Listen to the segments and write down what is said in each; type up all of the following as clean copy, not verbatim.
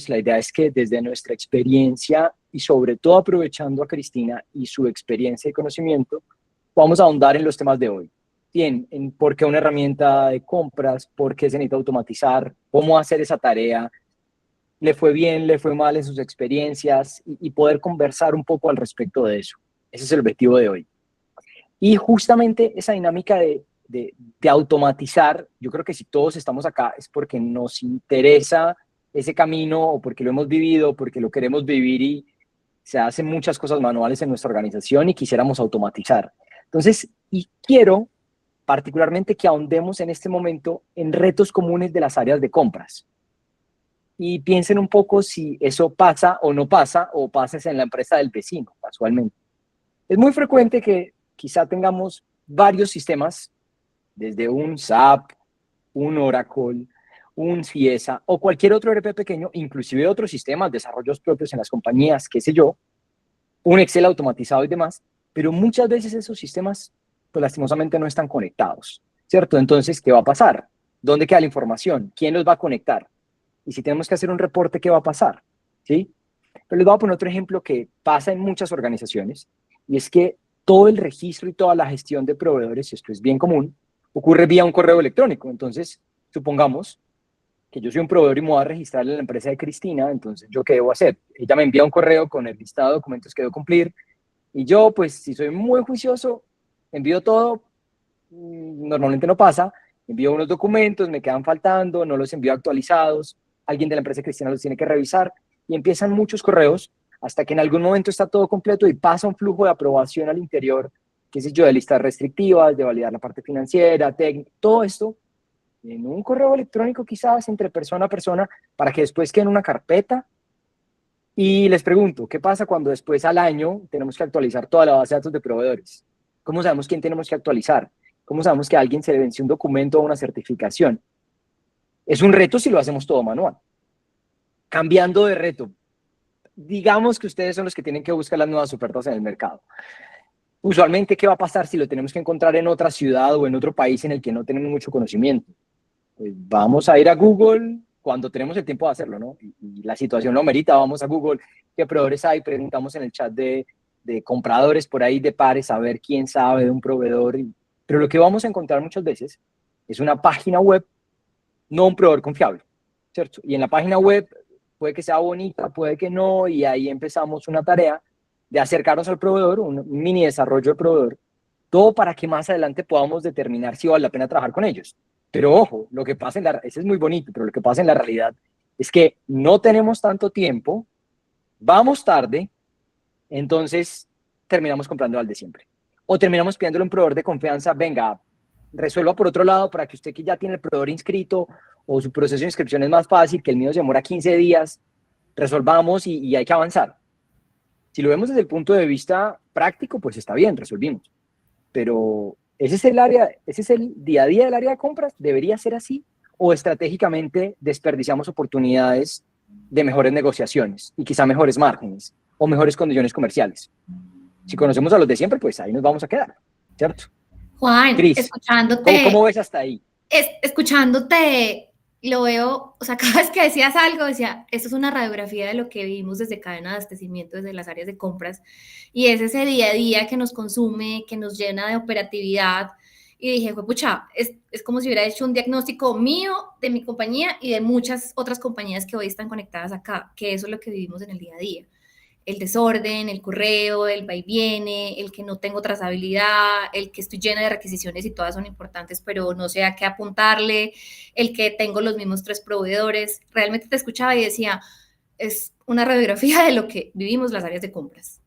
La idea es que desde nuestra experiencia y sobre todo aprovechando a Cristina y su experiencia y conocimiento, vamos a ahondar en los temas de hoy. Bien, en por qué una herramienta de compras, por qué se necesita automatizar, cómo hacer esa tarea, le fue bien, le fue mal en sus experiencias y poder conversar un poco al respecto de eso. Ese es el objetivo de hoy. Y justamente esa dinámica de automatizar, yo creo que si todos estamos acá es porque nos interesa ese camino o porque lo hemos vivido, porque lo queremos vivir y se hacen muchas cosas manuales en nuestra organización y quisiéramos automatizar. Entonces, y quiero particularmente que ahondemos en este momento en retos comunes de las áreas de compras. Y piensen un poco si eso pasa o pasa en la empresa del vecino, casualmente. Es muy frecuente que quizá tengamos varios sistemas, desde un SAP, un Oracle, un Fiesa o cualquier otro ERP pequeño, inclusive otros sistemas, desarrollos propios en las compañías, qué sé yo, un Excel automatizado y demás, pero muchas veces esos sistemas, pues lastimosamente no están conectados, ¿cierto? Entonces, ¿qué va a pasar? ¿Dónde queda la información? ¿Quién los va a conectar? Y si tenemos que hacer un reporte, ¿qué va a pasar? ¿Sí? Pero les voy a poner otro ejemplo que pasa en muchas organizaciones, y es que todo el registro y toda la gestión de proveedores, esto es bien común, ocurre vía un correo electrónico. Entonces, supongamos que yo soy un proveedor y me voy a registrar en la empresa de Cristina, entonces, ¿yo qué debo hacer? Ella me envía un correo con el listado de documentos que debo cumplir, y yo, pues, si soy muy juicioso, envío todo, normalmente no pasa, envío unos documentos, me quedan faltando, no los envío actualizados, alguien de la empresa cristiana los tiene que revisar y empiezan muchos correos hasta que en algún momento está todo completo y pasa un flujo de aprobación al interior, qué sé yo, de listas restrictivas, de validar la parte financiera, técnica, todo esto en un correo electrónico quizás entre persona a persona para que después quede en una carpeta. Y les pregunto, ¿qué pasa cuando después al año tenemos que actualizar toda la base de datos de proveedores? ¿Cómo sabemos quién tenemos que actualizar? ¿Cómo sabemos que a alguien se le venció un documento o una certificación? Es un reto si lo hacemos todo manual. Cambiando de reto, digamos que ustedes son los que tienen que buscar las nuevas ofertas en el mercado. Usualmente, ¿qué va a pasar si lo tenemos que encontrar en otra ciudad o en otro país en el que no tenemos mucho conocimiento? Pues vamos a ir a Google cuando tenemos el tiempo de hacerlo, ¿no? Y la situación lo merita, vamos a Google, qué proveedores hay, preguntamos en el chat de compradores por ahí, de pares, a ver quién sabe de un proveedor. Pero lo que vamos a encontrar muchas veces es una página web, no un proveedor confiable, ¿cierto? Y en la página web puede que sea bonita, puede que no, y ahí empezamos una tarea de acercarnos al proveedor, un mini desarrollo del proveedor, todo para que más adelante podamos determinar si vale la pena trabajar con ellos. Pero ojo, lo que pasa ese es muy bonito, pero lo que pasa en la realidad es que no tenemos tanto tiempo, vamos tarde, entonces terminamos comprando al de siempre. O terminamos pidiéndole a un proveedor de confianza, venga, resuelva por otro lado para que usted que ya tiene el proveedor inscrito o su proceso de inscripción es más fácil, que el mío se demora 15 días, resolvamos y hay que avanzar. Si lo vemos desde el punto de vista práctico, pues está bien, resolvimos. Pero ese es el día a día del área de compras, debería ser así, o estratégicamente desperdiciamos oportunidades de mejores negociaciones y quizá mejores márgenes o mejores condiciones comerciales. Si conocemos a los de siempre, pues ahí nos vamos a quedar, ¿cierto? Juan, Cris, ¿cómo ves hasta ahí? escuchándote, lo veo, o sea, cada vez que decías algo, decía, esto es una radiografía de lo que vivimos desde cadena de abastecimiento, desde las áreas de compras, y es ese día a día que nos consume, que nos llena de operatividad, y dije, pucha, es como si hubiera hecho un diagnóstico mío, de mi compañía y de muchas otras compañías que hoy están conectadas acá, que eso es lo que vivimos en el día a día. El desorden, el correo, el va y viene, el que no tengo trazabilidad, el que estoy llena de requisiciones y todas son importantes, pero no sé a qué apuntarle, el que tengo los mismos 3 proveedores. Realmente te escuchaba y decía, es una radiografía de lo que vivimos las áreas de compras.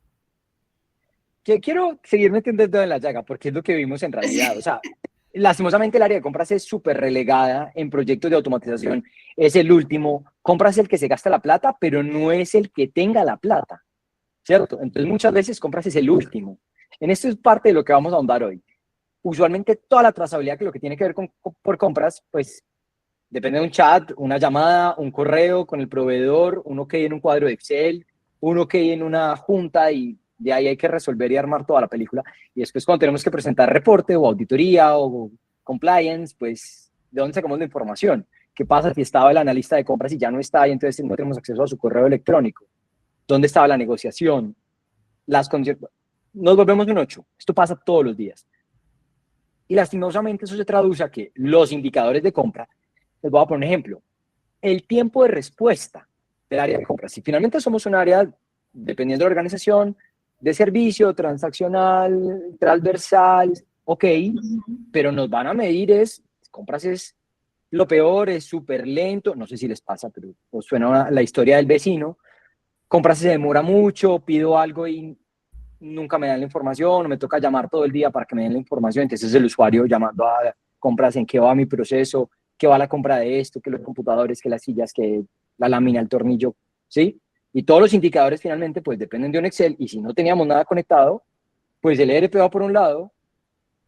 Que quiero seguir metiendo el dedo en la llaga porque es lo que vivimos en realidad. O sea, lastimosamente el área de compras es súper relegada en proyectos de automatización. Es el último. Compras el que se gasta la plata, pero no es el que tenga la plata. ¿Cierto? Entonces muchas veces compras es el último. En esto es parte de lo que vamos a ahondar hoy. Usualmente toda la trazabilidad que lo que tiene que ver por compras, pues depende de un chat, una llamada, un correo con el proveedor, uno que en un cuadro de Excel, uno que en una junta y de ahí hay que resolver y armar toda la película. Y después cuando tenemos que presentar reporte o auditoría o compliance, pues ¿de dónde sacamos la información? ¿Qué pasa si estaba el analista de compras y ya no está y entonces no tenemos acceso a su correo electrónico? ¿Dónde estaba la negociación? Nos volvemos un 8. Esto pasa todos los días. Y lastimosamente eso se traduce a que los indicadores de compra, les voy a poner un ejemplo, el tiempo de respuesta del área de compras. Si finalmente somos un área, dependiendo de la organización, de servicio, transaccional, transversal, ok, pero nos van a medir compras es lo peor, es súper lento, no sé si les pasa, pero os suena la historia del vecino, compras se demora mucho, pido algo y nunca me dan la información, o me toca llamar todo el día para que me den la información, entonces el usuario llamando a compras en qué va mi proceso, qué va la compra de esto, que los computadores, que las sillas, que la lámina, el tornillo, ¿sí? Y todos los indicadores finalmente pues dependen de un Excel, y si no teníamos nada conectado, pues el ERP va por un lado,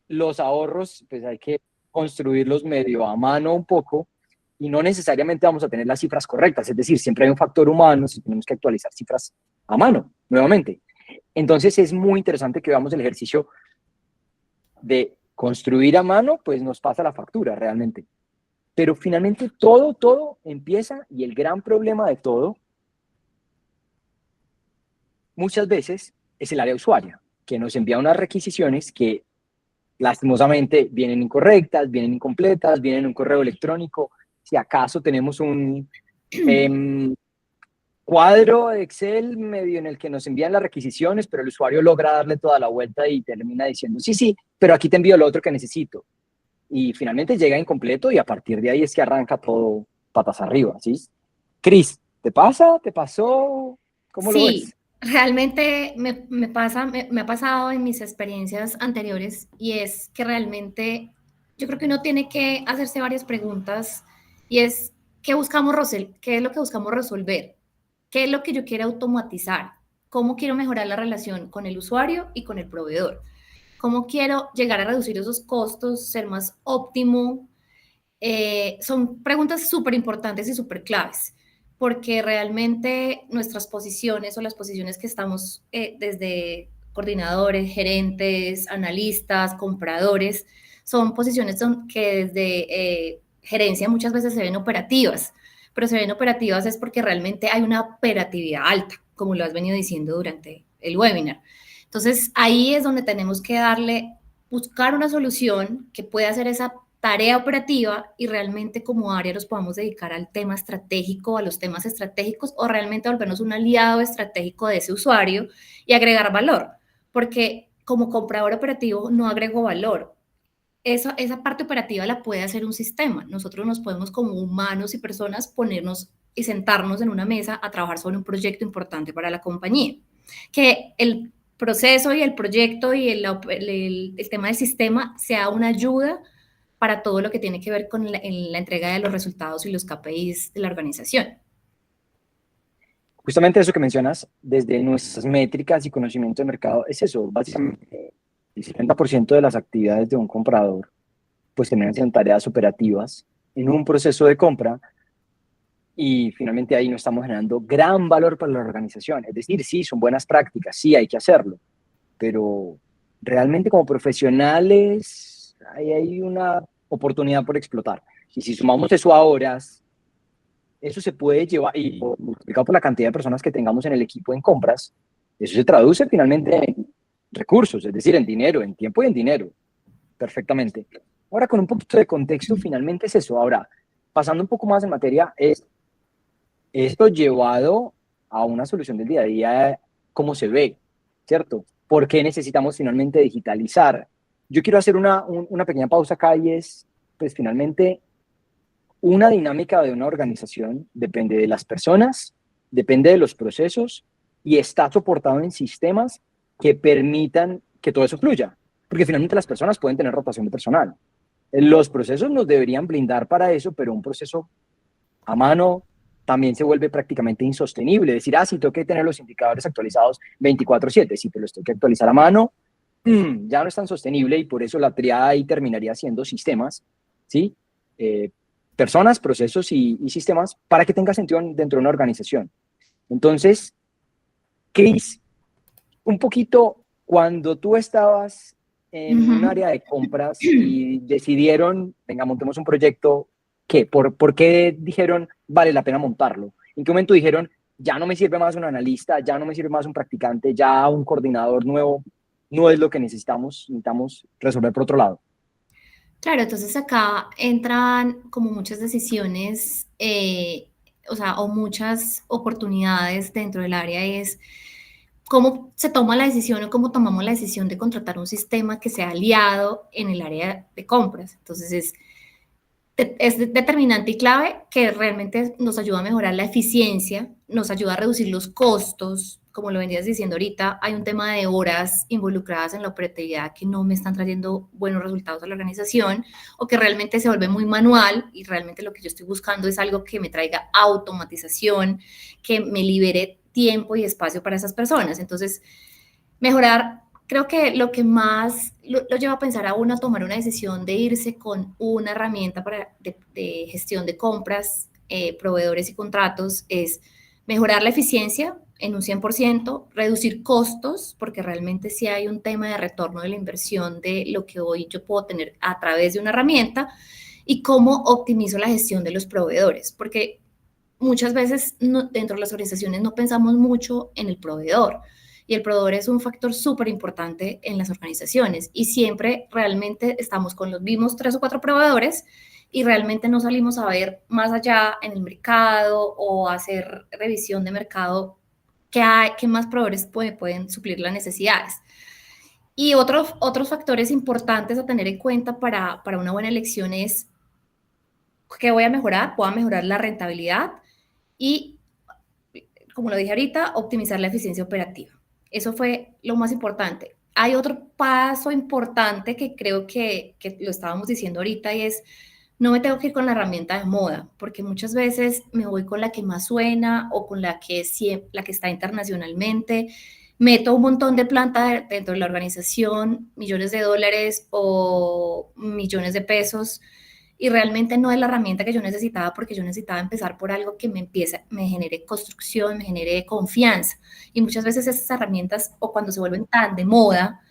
los ahorros pues hay que construirlos medio a mano un poco, y no necesariamente vamos a tener las cifras correctas, es decir, siempre hay un factor humano si tenemos que actualizar cifras a mano, nuevamente. Entonces es muy interesante que veamos el ejercicio de construir a mano, pues nos pasa la factura realmente. Pero finalmente todo empieza, y el gran problema de todo muchas veces es el área usuaria, que nos envía unas requisiciones que lastimosamente vienen incorrectas, vienen incompletas, vienen en un correo electrónico. Si acaso tenemos un cuadro de Excel medio en el que nos envían las requisiciones, pero el usuario logra darle toda la vuelta y termina diciendo, sí, pero aquí te envío lo otro que necesito. Y finalmente llega incompleto y a partir de ahí es que arranca todo patas arriba, ¿sí? Cris, ¿te pasa? ¿Te pasó? ¿Cómo lo ves? Sí, realmente me ha pasado en mis experiencias anteriores, y es que realmente yo creo que uno tiene que hacerse varias preguntas, y es, ¿qué buscamos resolver? ¿Qué es lo que buscamos resolver? ¿Qué es lo que yo quiero automatizar? ¿Cómo quiero mejorar la relación con el usuario y con el proveedor? ¿Cómo quiero llegar a reducir esos costos, ser más óptimo? Son preguntas súper importantes y súper claves, porque realmente nuestras posiciones, o las posiciones que estamos desde coordinadores, gerentes, analistas, compradores, son posiciones que desde gerencia muchas veces se ven operativas, pero se ven operativas es porque realmente hay una operatividad alta, como lo has venido diciendo durante el webinar. Entonces, ahí es donde tenemos que buscar una solución que pueda hacer esa tarea operativa, y realmente como área nos podamos dedicar al tema estratégico, a los temas estratégicos, o realmente volvernos un aliado estratégico de ese usuario y agregar valor, porque como comprador operativo no agrego valor. Esa parte operativa la puede hacer un sistema. Nosotros nos podemos, como humanos y personas, ponernos y sentarnos en una mesa a trabajar sobre un proyecto importante para la compañía. Que el proceso y el proyecto y el tema del sistema sea una ayuda para todo lo que tiene que ver con la entrega de los resultados y los KPIs de la organización. Justamente eso que mencionas, desde nuestras métricas y conocimiento de mercado, es eso, básicamente el 70% de las actividades de un comprador pues terminan siendo tareas operativas en un proceso de compra, y finalmente ahí no estamos generando gran valor para la organización. Es decir, sí, son buenas prácticas, sí, hay que hacerlo, pero realmente como profesionales hay una oportunidad por explotar. Y si sumamos eso a horas, eso se puede llevar, y multiplicado por la cantidad de personas que tengamos en el equipo en compras, eso se traduce finalmente en recursos, es decir, en dinero, en tiempo y en dinero, perfectamente. Ahora, con un poquito de contexto, finalmente es eso. Ahora, pasando un poco más en materia, es esto llevado a una solución del día a día, cómo se ve, ¿cierto? ¿Por qué necesitamos finalmente digitalizar? Yo quiero hacer una pequeña pausa acá, y es, pues finalmente, una dinámica de una organización depende de las personas, depende de los procesos, y está soportado en sistemas que permitan que todo eso fluya. Porque finalmente las personas pueden tener rotación de personal. Los procesos nos deberían blindar para eso, pero un proceso a mano también se vuelve prácticamente insostenible. Decir, sí, tengo que tener los indicadores actualizados 24/7, sí, pero los tengo que actualizar a mano, ya no es tan sostenible, y por eso la triada ahí terminaría siendo sistemas, ¿sí? Personas, procesos y sistemas, para que tenga sentido dentro de una organización. Entonces, Cris, un poquito, cuando tú estabas en un área de compras y decidieron, venga, montemos un proyecto ¿Qué? ¿Por qué dijeron vale la pena montarlo? ¿En qué momento dijeron ya no me sirve más un analista, ya no me sirve más un practicante, ya un coordinador nuevo no es lo que necesitamos resolver por otro lado? Claro, entonces acá entran como muchas decisiones, o sea, o muchas oportunidades dentro del área es cómo se toma la decisión o cómo tomamos la decisión de contratar un sistema que sea aliado en el área de compras. Entonces es determinante y clave que realmente nos ayuda a mejorar la eficiencia, nos ayuda a reducir los costos. Como lo venías diciendo ahorita, hay un tema de horas involucradas en la operatividad que no me están trayendo buenos resultados a la organización o que realmente se vuelve muy manual y realmente lo que yo estoy buscando es algo que me traiga automatización, que me libere tiempo y espacio para esas personas. Entonces, mejorar, creo que lo que más lo lleva a pensar a uno a tomar una decisión de irse con una herramienta de gestión de compras, proveedores y contratos es mejorar la eficiencia en un 100%, reducir costos, porque realmente sí hay un tema de retorno de la inversión de lo que hoy yo puedo tener a través de una herramienta y cómo optimizo la gestión de los proveedores, porque muchas veces dentro de las organizaciones no pensamos mucho en el proveedor y el proveedor es un factor súper importante en las organizaciones y siempre realmente estamos con los mismos 3 o 4 proveedores y realmente no salimos a ver más allá en el mercado o hacer revisión de mercado qué más proveedores pueden suplir las necesidades. Y otros factores importantes a tener en cuenta para una buena elección es que voy a mejorar, puedo mejorar la rentabilidad y, como lo dije ahorita, optimizar la eficiencia operativa. Eso fue lo más importante. Hay otro paso importante que creo que lo estábamos diciendo ahorita y es, no me tengo que ir con la herramienta de moda, porque muchas veces me voy con la que más suena o con la que está internacionalmente. Meto un montón de planta dentro de la organización, millones de dólares o millones de pesos, y realmente no es la herramienta que yo necesitaba porque yo necesitaba empezar por algo que me genere construcción, me genere confianza. Y muchas veces esas herramientas o cuando se vuelven tan de moda,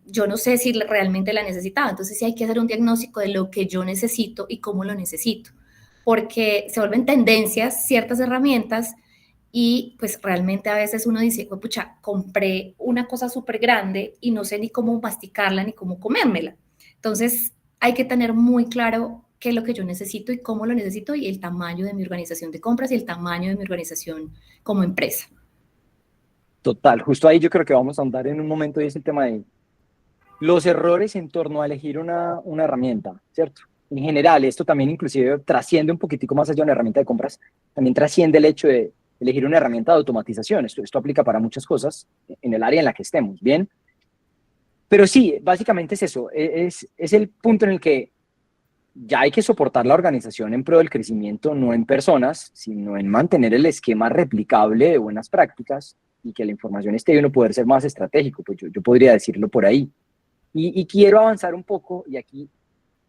yo no sé si realmente la necesitaba. Entonces sí hay que hacer un diagnóstico de lo que yo necesito y cómo lo necesito, porque se vuelven tendencias ciertas herramientas y pues realmente a veces uno dice, oh, pucha, compré una cosa súper grande y no sé ni cómo masticarla ni cómo comérmela. Entonces hay que tener muy claro qué es lo que yo necesito y cómo lo necesito y el tamaño de mi organización de compras y el tamaño de mi organización como empresa. Total, justo ahí yo creo que vamos a andar en un momento y es el tema de los errores en torno a elegir una herramienta, ¿cierto? En general, esto también inclusive trasciende un poquitico más allá de una herramienta de compras, también trasciende el hecho de elegir una herramienta de automatización. Esto aplica para muchas cosas en el área en la que estemos, ¿bien? Pero sí, básicamente es eso, es el punto en el que ya hay que soportar la organización en pro del crecimiento, no en personas, sino en mantener el esquema replicable de buenas prácticas y que la información esté y uno poder ser más estratégico, pues yo podría decirlo por ahí. Y quiero avanzar un poco y aquí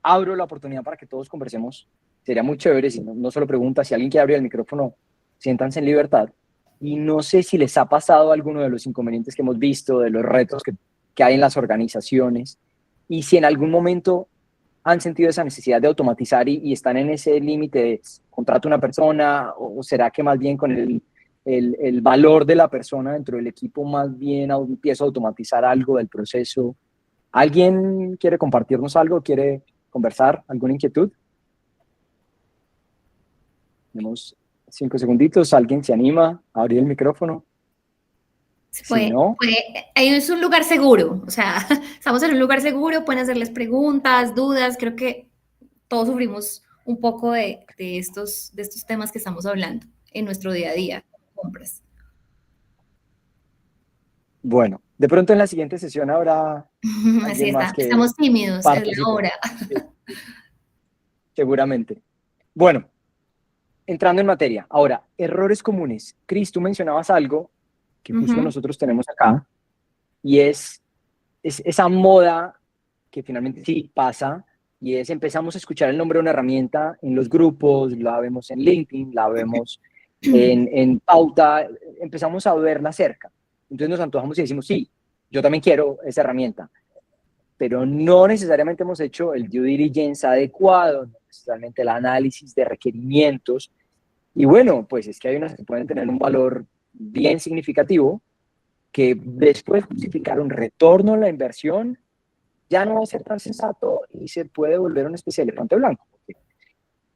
abro la oportunidad para que todos conversemos. Sería muy chévere si no solo pregunta, si alguien quiere abrir el micrófono, siéntanse en libertad. Y no sé si les ha pasado alguno de los inconvenientes que hemos visto, de los retos que hay en las organizaciones, y si en algún momento han sentido esa necesidad de automatizar y están en ese límite de contrato a una persona, o será que más bien con el valor de la persona dentro del equipo, más bien empiezo a automatizar algo del proceso. ¿Alguien quiere compartirnos algo? ¿Quiere conversar? ¿Alguna inquietud? Tenemos 5 segunditos. ¿Alguien se anima a abrir el micrófono? Si no, Ahí es un lugar seguro, o sea, estamos en un lugar seguro, pueden hacerles preguntas, dudas, creo que todos sufrimos un poco de estos temas que estamos hablando en nuestro día a día, compras. bueno, de pronto en la siguiente sesión habrá Así alguien más está, que estamos tímidos, es la participe. hora. Sí, seguramente. Bueno, entrando en materia. Ahora, errores comunes. Cris, tú mencionabas algo que justo Ujú. nosotros tenemos acá y es esa moda que finalmente sí pasa y es empezamos a escuchar el nombre de una herramienta en los grupos, la vemos en LinkedIn, la vemos en pauta, empezamos a verla cerca. Entonces nos antojamos y decimos, sí, yo también quiero esa herramienta, pero no necesariamente hemos hecho el due diligence adecuado, es realmente el análisis de requerimientos. Y bueno, pues es que hay unas que pueden tener un valor bien significativo, que después justificar un retorno a la inversión ya no va a ser tan sensato y se puede volver una especie de elefante blanco.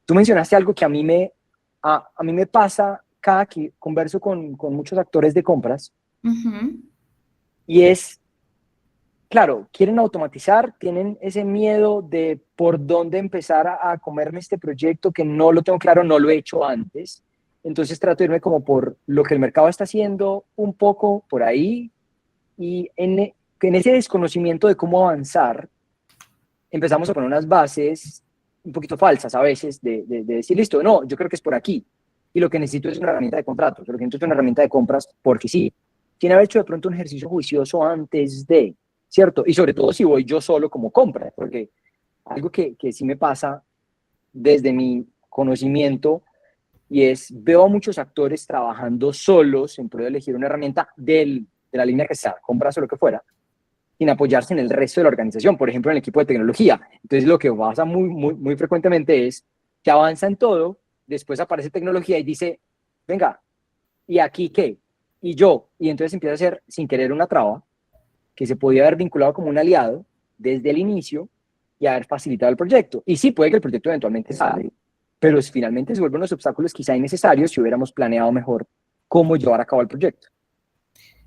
Tú mencionaste algo que a mí me pasa cada que converso con muchos actores de compras, y es, claro, quieren automatizar, tienen ese miedo de por dónde empezar a comerme este proyecto que no lo tengo claro, no lo he hecho antes. Entonces trato de irme como por lo que el mercado está haciendo, un poco por ahí, y en ese desconocimiento de cómo avanzar, empezamos a poner unas bases un poquito falsas a veces de decir, listo, no, yo creo que es por aquí. Y lo que necesito es una herramienta de contratos, lo que necesito es una herramienta de compras porque sí. Tiene haber hecho de pronto un ejercicio juicioso antes de, ¿cierto? Y sobre todo si voy yo solo como compra, porque algo que sí me pasa desde mi conocimiento, y es, veo a muchos actores trabajando solos en pro de elegir una herramienta de la línea que sea, compras o lo que fuera, sin apoyarse en el resto de la organización, por ejemplo, en el equipo de tecnología. Entonces, lo que pasa muy frecuentemente es que avanza en todo, después aparece tecnología y dice, venga, ¿y aquí qué? ¿Y yo? Y entonces empieza a ser, sin querer, una traba que se podía haber vinculado como un aliado desde el inicio y haber facilitado el proyecto. Y sí, puede que el proyecto eventualmente salga, pero finalmente se vuelven unos obstáculos quizá innecesarios si hubiéramos planeado mejor cómo llevar a cabo el proyecto.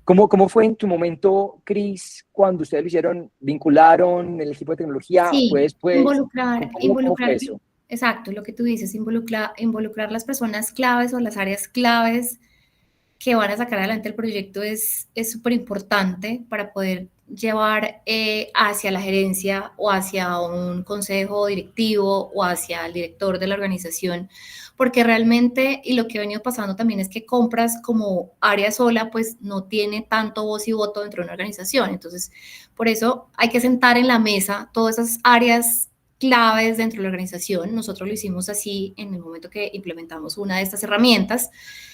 ¿Cómo fue en tu momento, Cris, cuando ustedes lo hicieron? ¿Vincularon el equipo de tecnología? ¿Fue Sí, después? ¿Cómo fue involucrar, eso? exacto, lo que tú dices, involucrar las personas claves o las áreas claves que van a sacar adelante el proyecto es súper importante para poder llevar hacia la gerencia o hacia un consejo directivo o hacia el director de la organización, porque realmente, y lo que ha venido pasando también es que compras como área sola, pues no tiene tanto voz y voto dentro de una organización. Entonces, por eso hay que sentar en la mesa todas esas áreas claves dentro de la organización. Nosotros lo hicimos así en el momento que implementamos una de estas herramientas,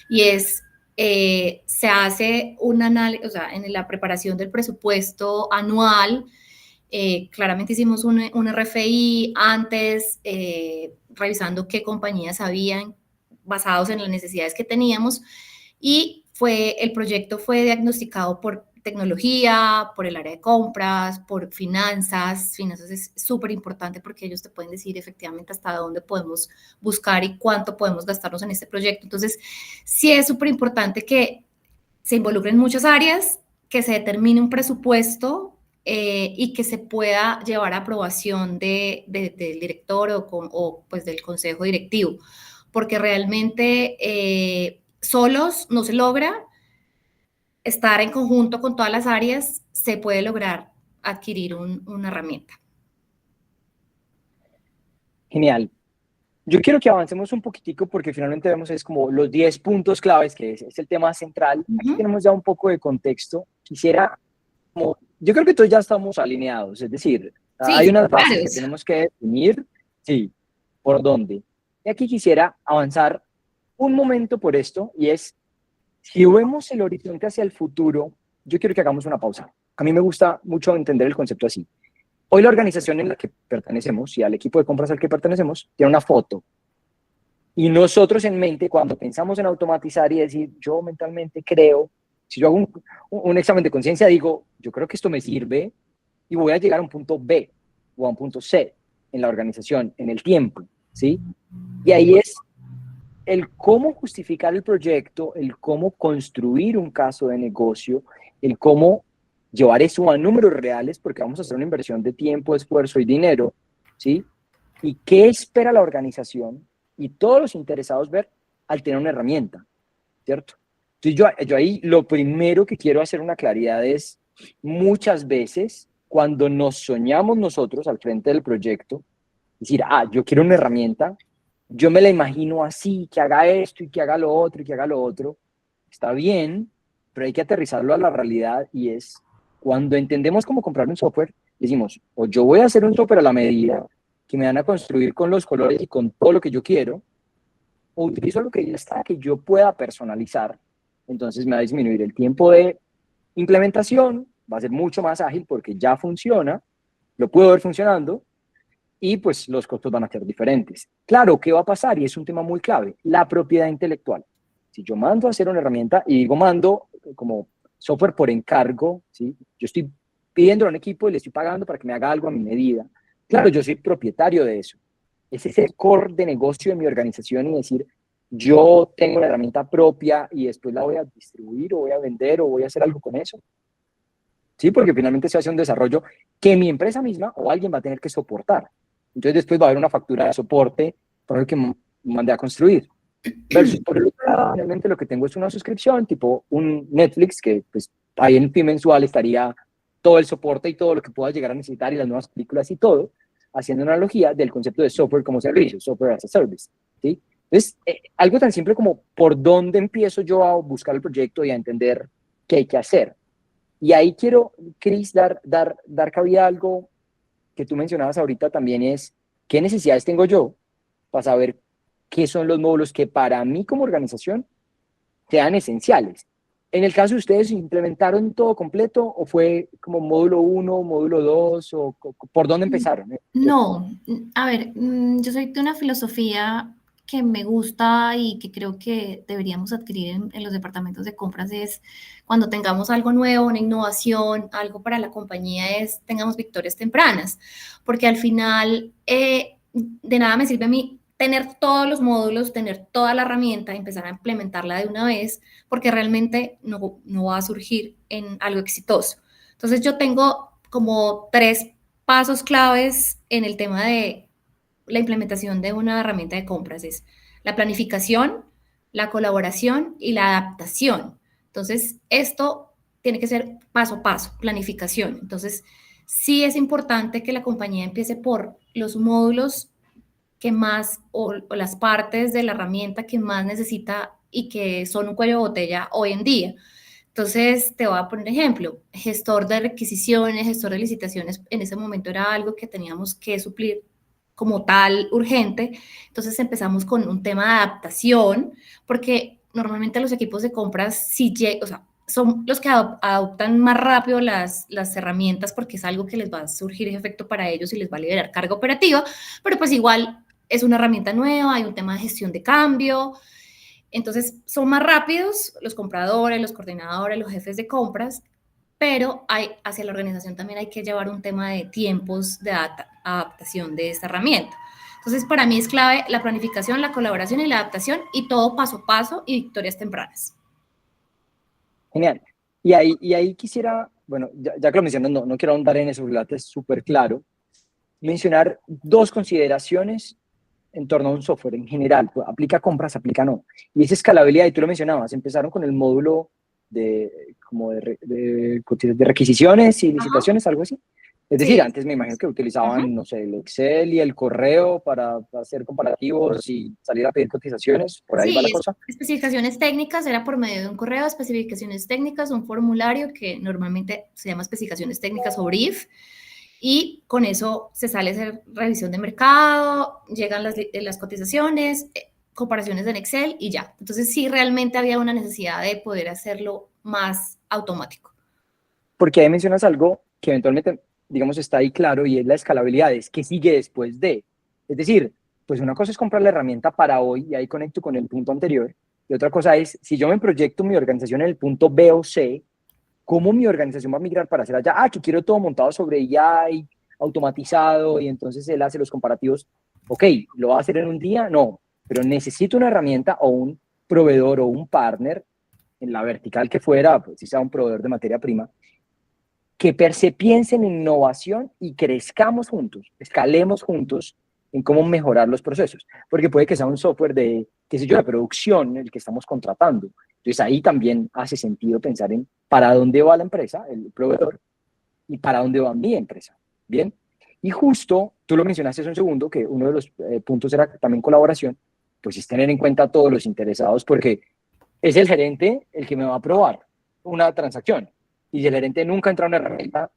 y es se hace un análisis, o sea, en la preparación del presupuesto anual, claramente hicimos un RFI antes, revisando qué compañías habían, basados en las necesidades que teníamos, y el proyecto fue diagnosticado por tecnología, por el área de compras, por finanzas. Finanzas es súper importante porque ellos te pueden decir efectivamente hasta dónde podemos buscar y cuánto podemos gastarnos en este proyecto. Entonces, sí es súper importante que se involucren muchas áreas, que se determine un presupuesto y que se pueda llevar a aprobación del director o pues del consejo directivo, porque realmente solos no se logra. Estar en conjunto con todas las áreas, se puede lograr adquirir una herramienta. Genial. Yo quiero que avancemos un poquitico porque finalmente vemos es como los 10 puntos claves, que es el tema central. Aquí tenemos ya un poco de contexto. Quisiera, yo creo que todos ya estamos alineados, es decir, hay Sí, unas bases claro. que tenemos que definir, sí, por dónde. Y aquí quisiera avanzar un momento por esto, y es, si vemos el horizonte hacia el futuro, yo quiero que hagamos una pausa. A mí me gusta mucho entender el concepto así. Hoy la organización en la que pertenecemos y al equipo de compras al que pertenecemos tiene una foto. Y nosotros en mente, cuando pensamos en automatizar y decir, yo mentalmente creo, si yo hago un examen de conciencia, digo, yo creo que esto me sirve y voy a llegar a un punto B o a un punto C en la organización, en el tiempo, ¿sí? Y ahí es el cómo justificar el proyecto, el cómo construir un caso de negocio, el cómo llevar eso a números reales, porque vamos a hacer una inversión de tiempo, esfuerzo y dinero, ¿sí? Y qué espera la organización y todos los interesados ver al tener una herramienta, ¿cierto? Entonces yo ahí lo primero que quiero hacer una claridad es, muchas veces cuando nos soñamos nosotros al frente del proyecto, decir, yo quiero una herramienta, yo me la imagino así, que haga esto y que haga lo otro y que haga lo otro, está bien, pero hay que aterrizarlo a la realidad, y es cuando entendemos cómo comprar un software, decimos, o yo voy a hacer un software a la medida, que me van a construir con los colores y con todo lo que yo quiero, o utilizo lo que ya está, que yo pueda personalizar, entonces me va a disminuir el tiempo de implementación, va a ser mucho más ágil porque ya funciona, lo puedo ver funcionando, y pues los costos van a ser diferentes. Claro, ¿qué va a pasar? Y es un tema muy clave, la propiedad intelectual. Si yo mando a hacer una herramienta, y digo mando como software por encargo, ¿sí? Yo estoy pidiendo a un equipo y le estoy pagando para que me haga algo a mi medida. Claro, yo soy propietario de eso. Ese es el core de negocio de mi organización y decir, yo tengo una herramienta propia y después la voy a distribuir o voy a vender o voy a hacer algo con eso. Sí, porque finalmente se hace un desarrollo que mi empresa misma o alguien va a tener que soportar. Entonces después va a haber una factura de soporte por el que mandé a construir. Versus por el otro lado, realmente lo que tengo es una suscripción, tipo un Netflix, que pues ahí en el fee mensual estaría todo el soporte y todo lo que pueda llegar a necesitar y las nuevas películas y todo, haciendo una analogía del concepto de software como servicio, software as a service. ¿Sí? Entonces, algo tan simple como por dónde empiezo yo a buscar el proyecto y a entender qué hay que hacer. Y ahí quiero, Chris, dar cabida a algo que tú mencionabas ahorita también es, ¿qué necesidades tengo yo para saber qué son los módulos que para mí como organización sean esenciales? En el caso de ustedes, ¿implementaron todo completo o fue como módulo 1, módulo 2 o por dónde empezaron? No, a ver, yo soy de una filosofía que me gusta y que creo que deberíamos adquirir en los departamentos de compras es cuando tengamos algo nuevo, una innovación, algo para la compañía es tengamos victorias tempranas, porque al final de nada me sirve a mí tener todos los módulos, tener toda la herramienta, empezar a implementarla de una vez, porque realmente no va a surgir en algo exitoso. Entonces yo tengo como tres pasos claves en el tema de la implementación de una herramienta de compras es la planificación, la colaboración y la adaptación. Entonces, esto tiene que ser paso a paso, planificación. Entonces, sí es importante que la compañía empiece por los módulos que más o las partes de la herramienta que más necesita y que son un cuello de botella hoy en día. Entonces, te voy a poner ejemplo, gestor de requisiciones, gestor de licitaciones, en ese momento era algo que teníamos que suplir como tal urgente. Entonces empezamos con un tema de adaptación, porque normalmente los equipos de compras, o sea, son los que adoptan más rápido las herramientas porque es algo que les va a surgir efecto para ellos y les va a liberar carga operativa, pero pues igual es una herramienta nueva, hay un tema de gestión de cambio, entonces, son más rápidos los compradores, los coordinadores, los jefes de compras, pero hacia la organización también hay que llevar un tema de tiempos de adaptación de esta herramienta. Entonces, para mí es clave la planificación, la colaboración y la adaptación y todo paso a paso y victorias tempranas. Genial. Y ahí quisiera, bueno, ya que lo mencionas, no quiero ahondar en eso, porque es súper claro, mencionar dos consideraciones en torno a un software en general. Pues, aplica compras, aplica no. Y esa escalabilidad, y tú lo mencionabas, empezaron con el módulo de requisiciones y licitaciones, algo así. Es decir, Sí. antes me imagino que utilizaban, no sé, el Excel y el correo para hacer comparativos y salir a pedir cotizaciones, por ahí va la Sí, cosa. especificaciones técnicas era por medio de un correo, especificaciones técnicas, un formulario que normalmente se llama especificaciones técnicas o brief, y con eso se sale a hacer revisión de mercado, llegan las cotizaciones, comparaciones en Excel y ya. Entonces sí, realmente había una necesidad de poder hacerlo más automático. Porque ahí mencionas algo que eventualmente, digamos, está ahí claro y es la escalabilidad, es que sigue después de. Es decir, pues una cosa es comprar la herramienta para hoy y ahí conecto con el punto anterior. Y otra cosa es, si yo me proyecto mi organización en el punto B o C, ¿cómo mi organización va a migrar para hacer allá? Ah, que quiero todo montado sobre AI, automatizado, y entonces él hace los comparativos. Ok, ¿lo va a hacer en un día? No, pero necesito una herramienta o un proveedor o un partner en la vertical que fuera, pues si sea un proveedor de materia prima, que se piense en innovación y crezcamos juntos, escalemos juntos en cómo mejorar los procesos, porque puede que sea un software de, qué sé yo, de producción el que estamos contratando. Entonces ahí también hace sentido pensar en para dónde va la empresa, el proveedor, y para dónde va mi empresa. Bien. Y justo, tú lo mencionaste hace un segundo, que uno de los puntos era también colaboración, pues es tener en cuenta a todos los interesados, porque es el gerente el que me va a aprobar una transacción. Y si el gerente nunca entra a una herramienta,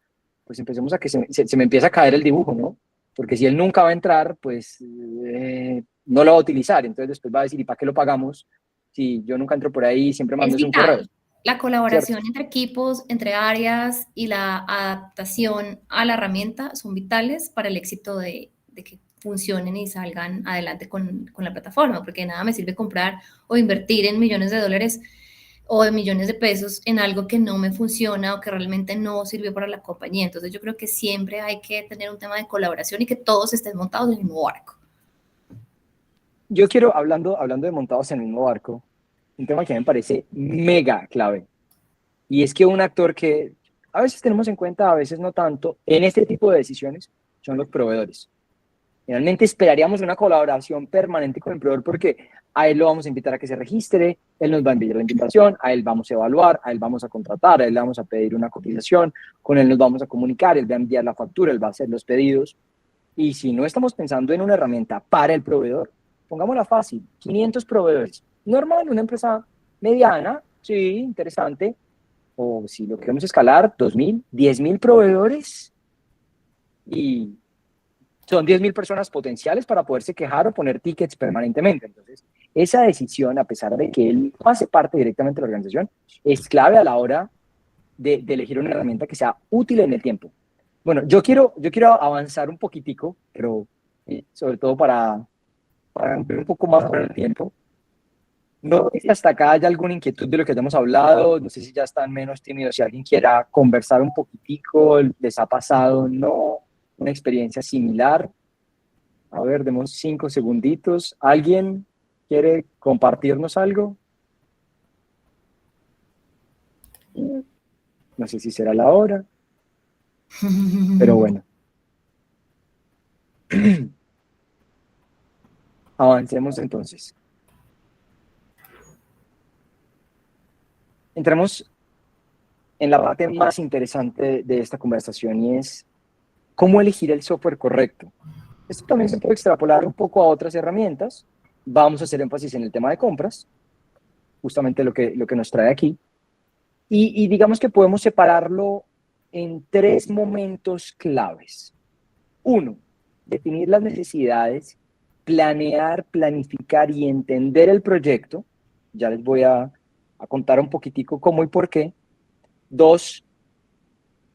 pues empecemos a que se me empieza a caer el dibujo, ¿no? Porque si él nunca va a entrar, pues no lo va a utilizar. Entonces después va a decir, ¿y para qué lo pagamos? Si yo nunca entro por ahí, siempre mando Es un correo. vital. La ¿Cierto? colaboración entre equipos, entre áreas y la adaptación a la herramienta son vitales para el éxito de que funcionen y salgan adelante con la plataforma, porque de nada me sirve comprar o invertir en millones de dólares o de millones de pesos en algo que no me funciona o que realmente no sirvió para la compañía. Entonces yo creo que siempre hay que tener un tema de colaboración y que todos estén montados en el mismo barco. Yo quiero, hablando de montados en el mismo barco, un tema que me parece mega clave. Y es que un actor que a veces tenemos en cuenta, a veces no tanto, en este tipo de decisiones, son los proveedores. Realmente esperaríamos una colaboración permanente con el proveedor porque a él lo vamos a invitar a que se registre, él nos va a enviar la invitación, a él vamos a evaluar, a él vamos a contratar, a él le vamos a pedir una cotización, con él nos vamos a comunicar, él va a enviar la factura, él va a hacer los pedidos. Y si no estamos pensando en una herramienta para el proveedor, pongámosla fácil, 500 proveedores. Normal, una empresa mediana, sí, interesante. O si lo queremos escalar, 2.000, 10.000 proveedores. Y son 10.000 personas potenciales para poderse quejar o poner tickets permanentemente. Entonces, esa decisión, a pesar de que él no hace parte directamente de la organización, es clave a la hora de elegir una herramienta que sea útil en el tiempo. Bueno, yo quiero avanzar un poquitico, pero sobre todo para cumplir un poco más por el tiempo. No sé si hasta acá hay alguna inquietud de lo que hayamos hablado, no sé si ya están menos tímidos, si alguien quiera conversar un poquitico, les ha pasado, no, una experiencia similar. A ver, demos 5 segunditos. ¿Alguien quiere compartirnos algo? No sé si será la hora, pero bueno. Avancemos entonces. Entramos en la parte más interesante de esta conversación y es cómo elegir el software correcto. Esto también se puede extrapolar un poco a otras herramientas. Vamos a hacer énfasis en el tema de compras, justamente lo que nos trae aquí. Y digamos que podemos separarlo en 3 momentos claves. 1, definir las necesidades, planear, planificar y entender el proyecto. Ya les voy a contar un poquitico cómo y por qué. 2,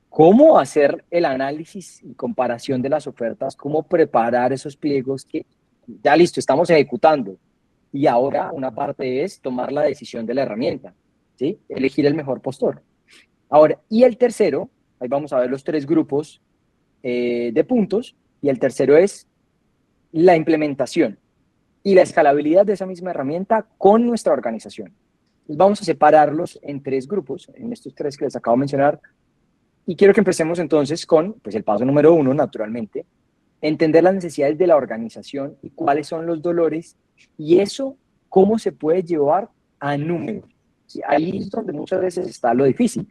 cómo hacer el análisis y comparación de las ofertas, cómo preparar esos pliegos que ya listo, estamos ejecutando. Y ahora una parte es tomar la decisión de la herramienta, ¿sí? Elegir el mejor postor. Ahora, y el tercero, ahí vamos a ver los 3 grupos de puntos, y el tercero es la implementación y la escalabilidad de esa misma herramienta con nuestra organización. Entonces vamos a separarlos en 3 grupos, en estos 3 que les acabo de mencionar, y quiero que empecemos entonces con pues, el paso número 1, naturalmente, entender las necesidades de la organización y cuáles son los dolores, y eso, cómo se puede llevar a números. ¿Sí? Ahí es donde muchas veces está lo difícil.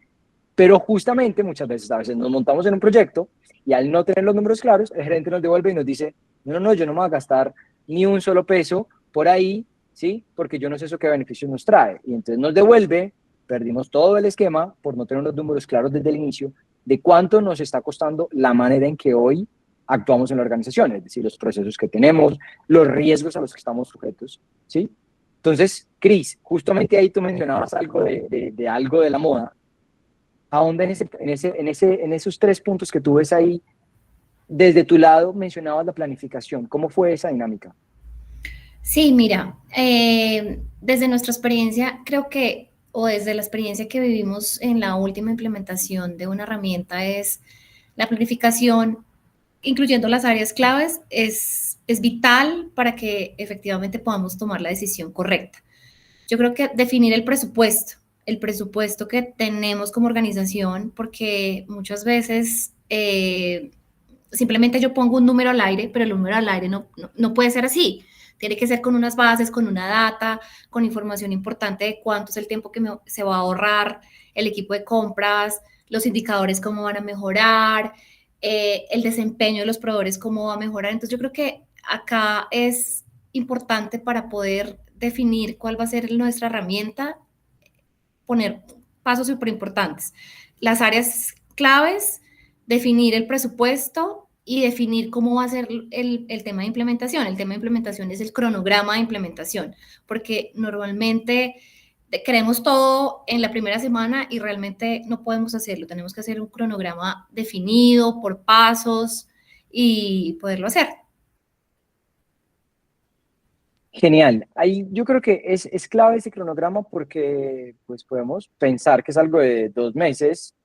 Pero justamente muchas veces, a veces nos montamos en un proyecto y al no tener los números claros, el gerente nos devuelve y nos dice, no, yo no me voy a gastar ni un solo peso por ahí, ¿sí? Porque yo no sé eso qué beneficios nos trae. Y entonces nos devuelve, perdimos todo el esquema por no tener los números claros desde el inicio de cuánto nos está costando la manera en que hoy actuamos en la organización, es decir, los procesos que tenemos, los riesgos a los que estamos sujetos, ¿sí? Entonces, Cris, justamente ahí tú mencionabas algo de algo de la moda. Ahonda en esos 3 puntos que tú ves ahí. Desde tu lado mencionabas la planificación. ¿Cómo fue esa dinámica? Sí, mira, desde nuestra experiencia, creo que, o desde la experiencia que vivimos en la última implementación de una herramienta, es la planificación, incluyendo las áreas claves, es vital para que efectivamente podamos tomar la decisión correcta. Yo creo que definir el presupuesto que tenemos como organización, porque muchas veces simplemente yo pongo un número al aire, pero el número al aire no puede ser así. Tiene que ser con unas bases, con una data, con información importante de cuánto es el tiempo que se va a ahorrar el equipo de compras, los indicadores cómo van a mejorar, el desempeño de los proveedores cómo va a mejorar. Entonces yo creo que acá es importante para poder definir cuál va a ser nuestra herramienta, poner pasos súper importantes. Las áreas claves, definir el presupuesto y definir cómo va a ser el tema de implementación. El tema de implementación es el cronograma de implementación, porque normalmente queremos todo en la primera semana y realmente no podemos hacerlo. Tenemos que hacer un cronograma definido por pasos y poderlo hacer. Genial. Ahí yo creo que es clave ese cronograma porque pues podemos pensar que es algo de 2 meses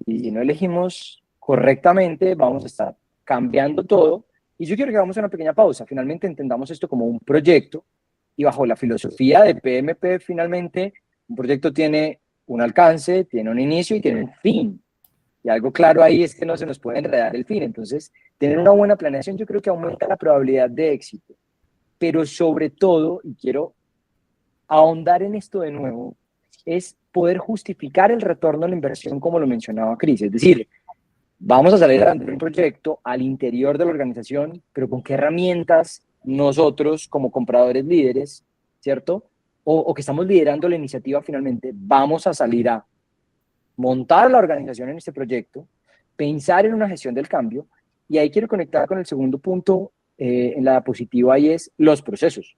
y si no elegimos correctamente vamos a estar cambiando todo. Y yo quiero que hagamos una pequeña pausa. Finalmente entendamos esto como un proyecto y bajo la filosofía de PMP finalmente un proyecto tiene un alcance, tiene un inicio y tiene un fin. Y algo claro ahí es que no se nos puede enredar el fin. Entonces, tener una buena planeación yo creo que aumenta la probabilidad de éxito. Pero sobre todo, y quiero ahondar en esto de nuevo, es poder justificar el retorno a la inversión como lo mencionaba Cris. Es decir, vamos a salir adelante de un proyecto al interior de la organización, pero con qué herramientas nosotros como compradores líderes, ¿cierto? O que estamos liderando la iniciativa finalmente, vamos a salir a montar la organización en este proyecto, pensar en una gestión del cambio, y ahí quiero conectar con el segundo punto en la diapositiva y es los procesos.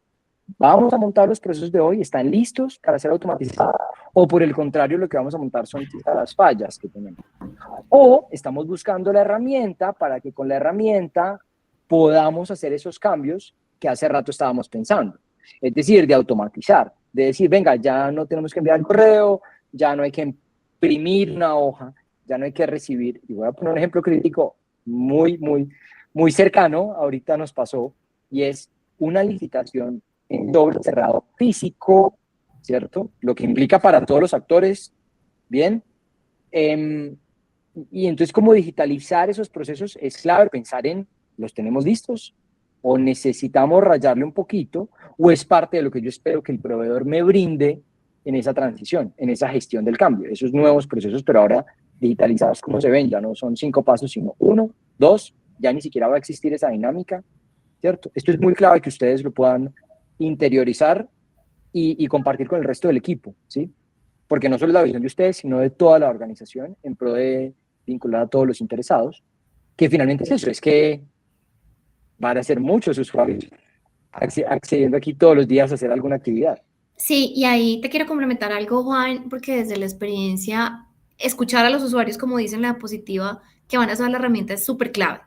Vamos a montar los procesos de hoy, ¿están listos para ser automatizados? O por el contrario, lo que vamos a montar son quizás las fallas que tenemos. O estamos buscando la herramienta para que con la herramienta podamos hacer esos cambios que hace rato estábamos pensando. Es decir, de automatizar, de decir, venga, ya no tenemos que enviar el correo, ya no hay que imprimir una hoja, ya no hay que recibir. Y voy a poner un ejemplo crítico muy cercano, ahorita nos pasó, y es una licitación en doble cerrado físico, ¿cierto? Lo que implica para todos los actores, ¿bien? Y entonces, ¿cómo digitalizar esos procesos? Es clave pensar en, ¿los tenemos listos? ¿O necesitamos rayarle un poquito? ¿O es parte de lo que yo espero que el proveedor me brinde en esa transición, en esa gestión del cambio? Esos nuevos procesos, pero ahora digitalizados, ¿cómo se ven? Ya no son 5 pasos, sino 1, 2, ya ni siquiera va a existir esa dinámica, ¿cierto? Esto es muy clave que ustedes lo puedan interiorizar y compartir con el resto del equipo, ¿sí? Porque no solo es la visión de ustedes, sino de toda la organización en pro de vincular a todos los interesados, que finalmente es eso, es que van a ser muchos usuarios accediendo aquí todos los días a hacer alguna actividad. Sí, y ahí te quiero complementar algo, Juan, porque desde la experiencia, escuchar a los usuarios, como dicen la diapositiva, que van a usar la herramienta es súper clave,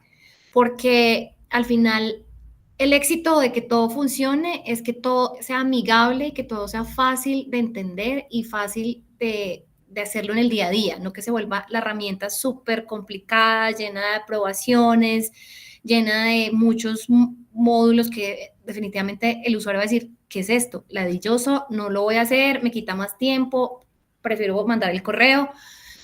porque al final el éxito de que todo funcione es que todo sea amigable, que todo sea fácil de entender y fácil de hacerlo en el día a día, no que se vuelva la herramienta súper complicada, llena de aprobaciones, llena de muchos módulos que definitivamente el usuario va a decir, ¿qué es esto? Ladilloso, no lo voy a hacer, me quita más tiempo, prefiero mandar el correo.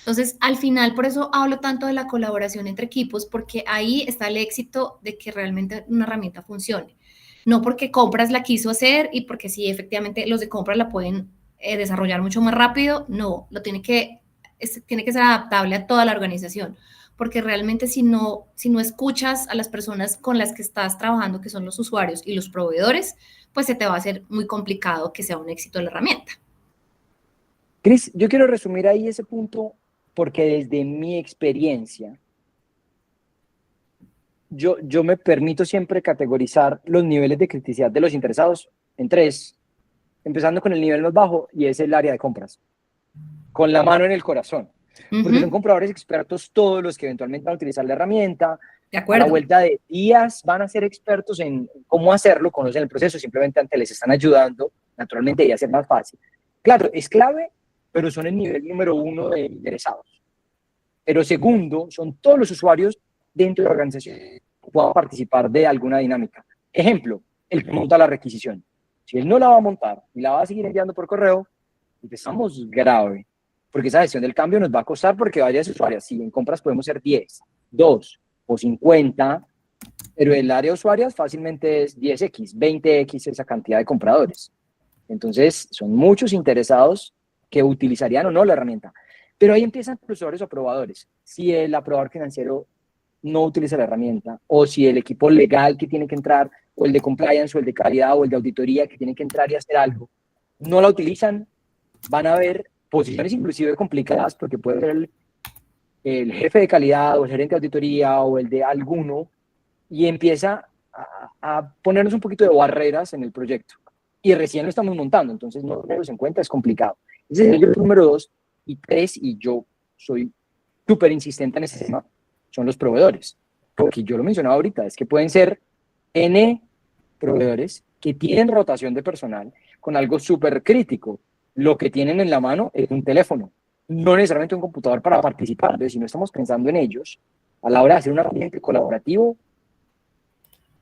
Entonces, al final, por eso hablo tanto de la colaboración entre equipos, porque ahí está el éxito de que realmente una herramienta funcione. No porque compras la quiso hacer y porque sí, efectivamente, los de compras la pueden desarrollar mucho más rápido, no, tiene que ser adaptable a toda la organización, porque realmente si no escuchas a las personas con las que estás trabajando, que son los usuarios y los proveedores, pues se te va a hacer muy complicado que sea un éxito la herramienta. Cris, yo quiero resumir ahí ese punto porque desde mi experiencia, yo me permito siempre categorizar los niveles de criticidad de los interesados en 3, empezando con el nivel más bajo y es el área de compras, con la mano en el corazón, porque son compradores expertos todos los que eventualmente van a utilizar la herramienta, De a la acuerdo. vuelta de días van a ser expertos en cómo hacerlo, conocen el proceso, simplemente antes les están ayudando, naturalmente y hacer más fácil. Claro, es clave, pero son el nivel número 1 de interesados. Pero segundo, son todos los usuarios dentro de la organización que puedan participar de alguna dinámica. Ejemplo, el que monta la requisición. Si él no la va a montar y la va a seguir enviando por correo, empezamos grave, porque esa gestión del cambio nos va a costar porque varias usuarias, si en compras podemos ser 10, 2 o 50, pero el área de usuarias fácilmente es 10x, 20x esa cantidad de compradores. Entonces, son muchos interesados que utilizarían o no la herramienta. Pero ahí empiezan los usuarios aprobadores. Si el aprobador financiero no utiliza la herramienta, o si el equipo legal que tiene que entrar, o el de compliance, o el de calidad, o el de auditoría que tiene que entrar y hacer algo, no la utilizan, van a haber posiciones inclusive complicadas, porque puede ser el jefe de calidad, o el gerente de auditoría, o el de alguno, y empieza a ponernos un poquito de barreras en el proyecto. Y recién lo estamos montando, entonces no tenerlos en cuenta es complicado. Ese es el número 2. Y 3, y yo soy súper insistente en ese tema, son los proveedores. Porque yo lo mencionaba ahorita, es que pueden ser N proveedores que tienen rotación de personal con algo súper crítico. Lo que tienen en la mano es un teléfono, no necesariamente un computador para participar. Entonces, si no estamos pensando en ellos, a la hora de hacer un ambiente colaborativo,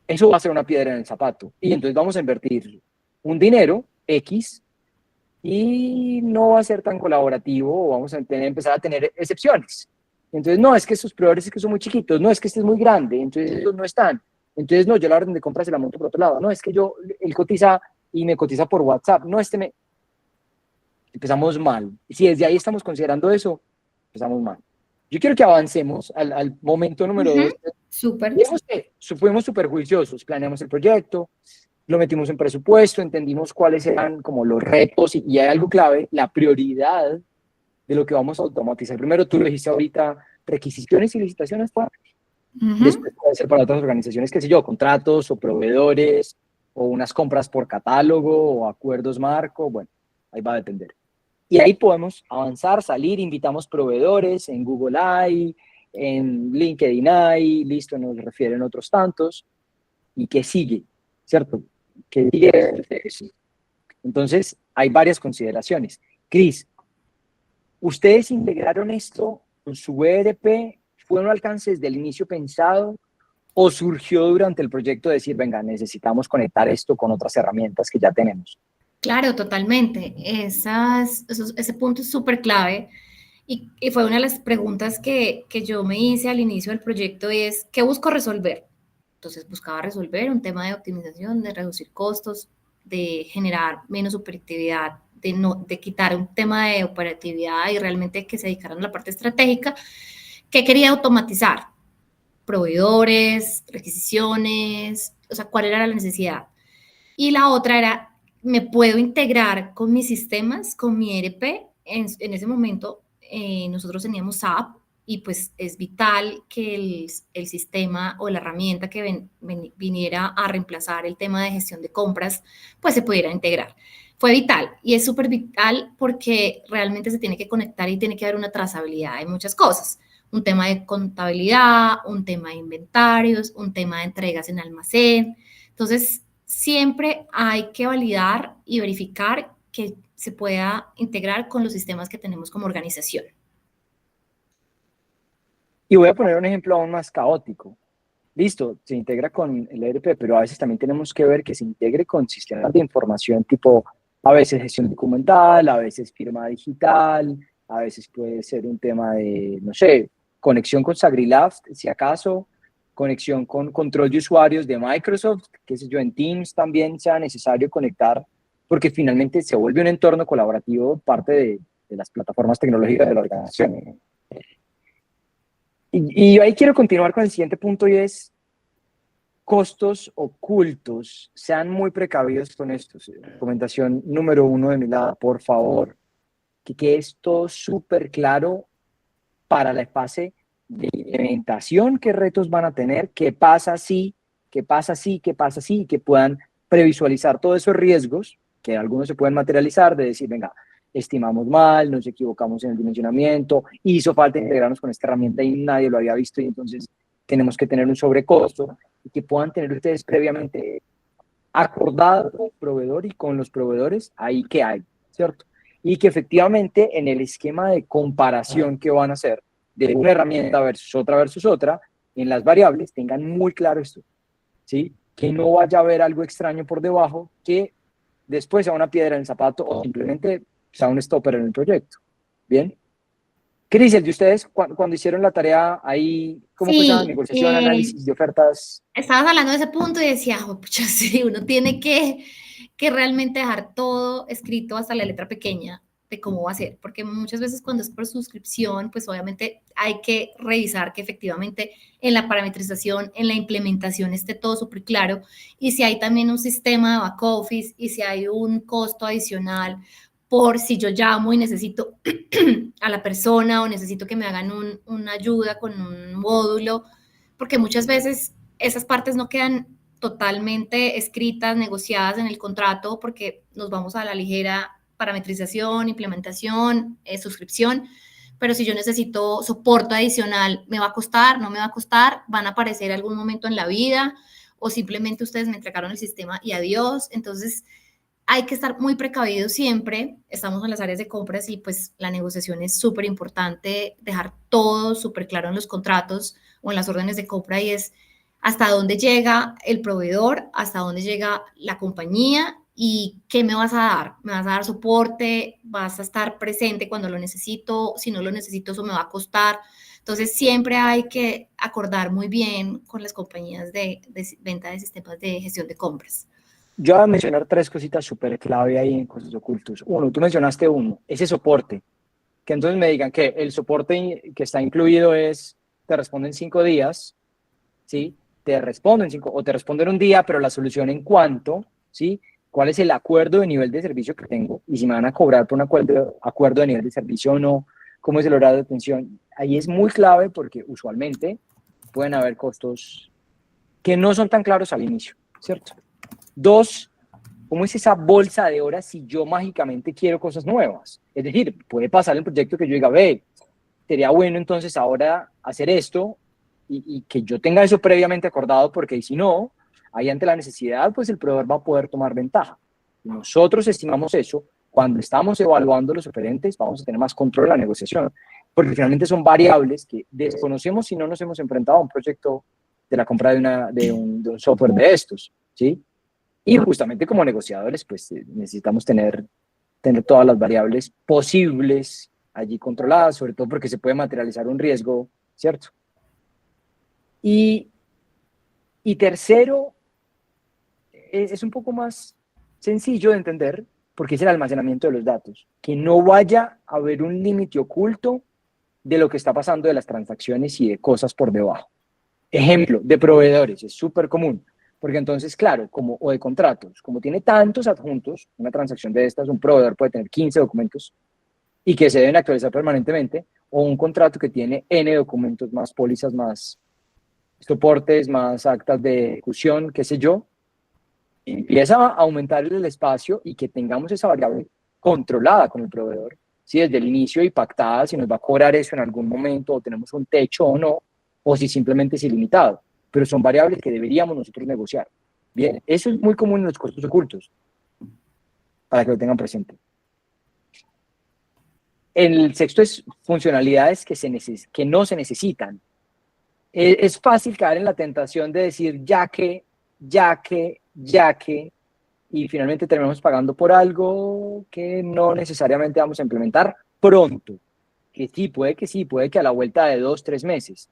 eso va a ser una piedra en el zapato. Y entonces vamos a invertir un dinero X y no va a ser tan colaborativo, o vamos a empezar a tener excepciones. Entonces, no, es que estos proveedores es que son muy chiquitos, no, es que este es muy grande, entonces ellos no están. Entonces, no, yo la orden de compra se la monto por otro lado, no, es que él cotiza y me cotiza por WhatsApp, no, empezamos mal. Y si desde ahí estamos considerando eso, empezamos mal. Yo quiero que avancemos al momento número 2. Súper. Digamos que fuimos súper juiciosos, planeamos el proyecto, lo metimos en presupuesto, entendimos cuáles eran como los retos y hay algo clave, la prioridad de lo que vamos a automatizar. Primero, tú lo dijiste ahorita, requisiciones y licitaciones, después puede ser para otras organizaciones, qué sé yo, contratos o proveedores o unas compras por catálogo o acuerdos marco, bueno, ahí va a depender. Y ahí podemos avanzar, salir, invitamos proveedores en Google hay, en LinkedIn hay, listo, nos refieren otros tantos, y que sigue, ¿cierto? Que sigue. Entonces, hay varias consideraciones. Cris, ¿ustedes integraron esto con su ERP? ¿Fue un alcance desde el inicio pensado o surgió durante el proyecto decir, venga, necesitamos conectar esto con otras herramientas que ya tenemos? Claro, totalmente. Ese punto es súper clave y fue una de las preguntas que yo me hice al inicio del proyecto y es, ¿qué busco resolver? Entonces buscaba resolver un tema de optimización, de reducir costos, de generar menos operatividad, de quitar un tema de operatividad y realmente que se dedicaran a la parte estratégica. ¿Qué quería automatizar? Proveedores, requisiciones, o sea, cuál era la necesidad. Y la otra era, ¿me puedo integrar con mis sistemas, con mi ERP? En ese momento nosotros teníamos SAP y pues es vital que el sistema o la herramienta que viniera a reemplazar el tema de gestión de compras, pues se pudiera integrar. Fue vital y es súper vital porque realmente se tiene que conectar y tiene que haber una trazabilidad de muchas cosas. Un tema de contabilidad, un tema de inventarios, un tema de entregas en almacén. Entonces, siempre hay que validar y verificar que se pueda integrar con los sistemas que tenemos como organización. Y voy a poner un ejemplo aún más caótico. Listo, se integra con el ERP, pero a veces también tenemos que ver que se integre con sistemas de información tipo, a veces gestión documental, a veces firma digital, a veces puede ser un tema de, no sé, conexión con SagriLabs, si acaso, conexión con control de usuarios de Microsoft, qué sé yo, en Teams también sea necesario conectar, porque finalmente se vuelve un entorno colaborativo parte de las plataformas tecnológicas de la organización. Y ahí quiero continuar con el siguiente punto y es costos ocultos. Sean muy precavidos con esto. Recomendación número 1 de mi lado, por favor, que quede esto súper claro para la fase de implementación, qué retos van a tener, qué pasa si, qué pasa si, qué pasa si, y que puedan previsualizar todos esos riesgos, que algunos se pueden materializar, de decir, venga, estimamos mal, nos equivocamos en el dimensionamiento, hizo falta integrarnos con esta herramienta y nadie lo había visto y entonces tenemos que tener un sobrecosto y que puedan tener ustedes previamente acordado con el proveedor y con los proveedores ahí que hay, ¿cierto? Y que efectivamente en el esquema de comparación que van a hacer de una herramienta versus otra, en las variables tengan muy claro esto, ¿sí? Que no vaya a haber algo extraño por debajo que después sea una piedra en el zapato o simplemente sea un stopper en el proyecto. ¿Bien? Cris, ¿de ustedes cuando hicieron la tarea ahí, cómo fue esa Sí, negociación, análisis de ofertas? estabas hablando de ese punto y decía, oh, pucha, sí, uno tiene que realmente dejar todo escrito hasta la letra pequeña de cómo va a ser, porque muchas veces cuando es por suscripción, pues obviamente hay que revisar que efectivamente en la parametrización, en la implementación esté todo súper claro y si hay también un sistema de back office y si hay un costo adicional por si yo llamo y necesito a la persona o necesito que me hagan una ayuda con un módulo, porque muchas veces esas partes no quedan totalmente escritas, negociadas en el contrato, porque nos vamos a la ligera parametrización, implementación, suscripción, pero si yo necesito soporte adicional, ¿me va a costar? ¿No me va a costar? ¿Van a aparecer algún momento en la vida? o simplemente ustedes me entregaron el sistema y adiós. Entonces, hay que estar muy precavidos siempre. Estamos en las áreas de compras y pues la negociación es súper importante, dejar todo súper claro en los contratos o en las órdenes de compra y es hasta dónde llega el proveedor, hasta dónde llega la compañía y qué me vas a dar. ¿Me vas a dar soporte? ¿Vas a estar presente cuando lo necesito? Si no lo necesito, eso me va a costar. Entonces, siempre hay que acordar muy bien con las compañías de venta de sistemas de gestión de compras. Yo voy a mencionar tres cositas súper clave ahí en Costos Ocultos. Uno, tú mencionaste uno, ese soporte. Que entonces me digan que el soporte que está incluido es, te responden 5 días, ¿sí? Te responden 5, o te responden un día, pero la solución en cuánto, ¿sí? ¿Cuál es el acuerdo de nivel de servicio que tengo? Y si me van a cobrar por un acuerdo de nivel de servicio o no, cómo es el horario de atención. Ahí es muy clave porque usualmente pueden haber costos que no son tan claros al inicio, ¿cierto? Dos, ¿cómo es esa bolsa de horas si yo mágicamente quiero cosas nuevas? Es decir, puede pasar el proyecto que yo diga, ve, sería bueno entonces ahora hacer esto y que yo tenga eso previamente acordado, porque si no, ahí ante la necesidad, pues el proveedor va a poder tomar ventaja. Nosotros estimamos eso, cuando estamos evaluando los oferentes, vamos a tener más control de la negociación, porque finalmente son variables que desconocemos si no nos hemos enfrentado a un proyecto de la compra de un software de estos, ¿sí? Y justamente como negociadores, pues necesitamos tener todas las variables posibles allí controladas, sobre todo porque se puede materializar un riesgo, ¿cierto? Y tercero, es un poco más sencillo de entender, porque es el almacenamiento de los datos. Que no vaya a haber un límite oculto de lo que está pasando de las transacciones y de cosas por debajo. Ejemplo, de proveedores, es súper común. Porque entonces, claro, o de contratos, como tiene tantos adjuntos, una transacción de estas, un proveedor puede tener 15 documentos y que se deben actualizar permanentemente, o un contrato que tiene N documentos, más pólizas, más soportes, más actas de ejecución, qué sé yo, empieza a aumentar el espacio y que tengamos esa variable controlada con el proveedor, si desde el inicio y pactada, si nos va a cobrar eso en algún momento, o tenemos un techo o no, o si simplemente es ilimitado. Pero son variables que deberíamos nosotros negociar. Bien, eso es muy común en los costos ocultos, para que lo tengan presente. El sexto es funcionalidades que no se necesitan. Es fácil caer en la tentación de decir ya que, y finalmente terminamos pagando por algo que no necesariamente vamos a implementar pronto. Que sí, puede que a la vuelta de 2, 3 meses.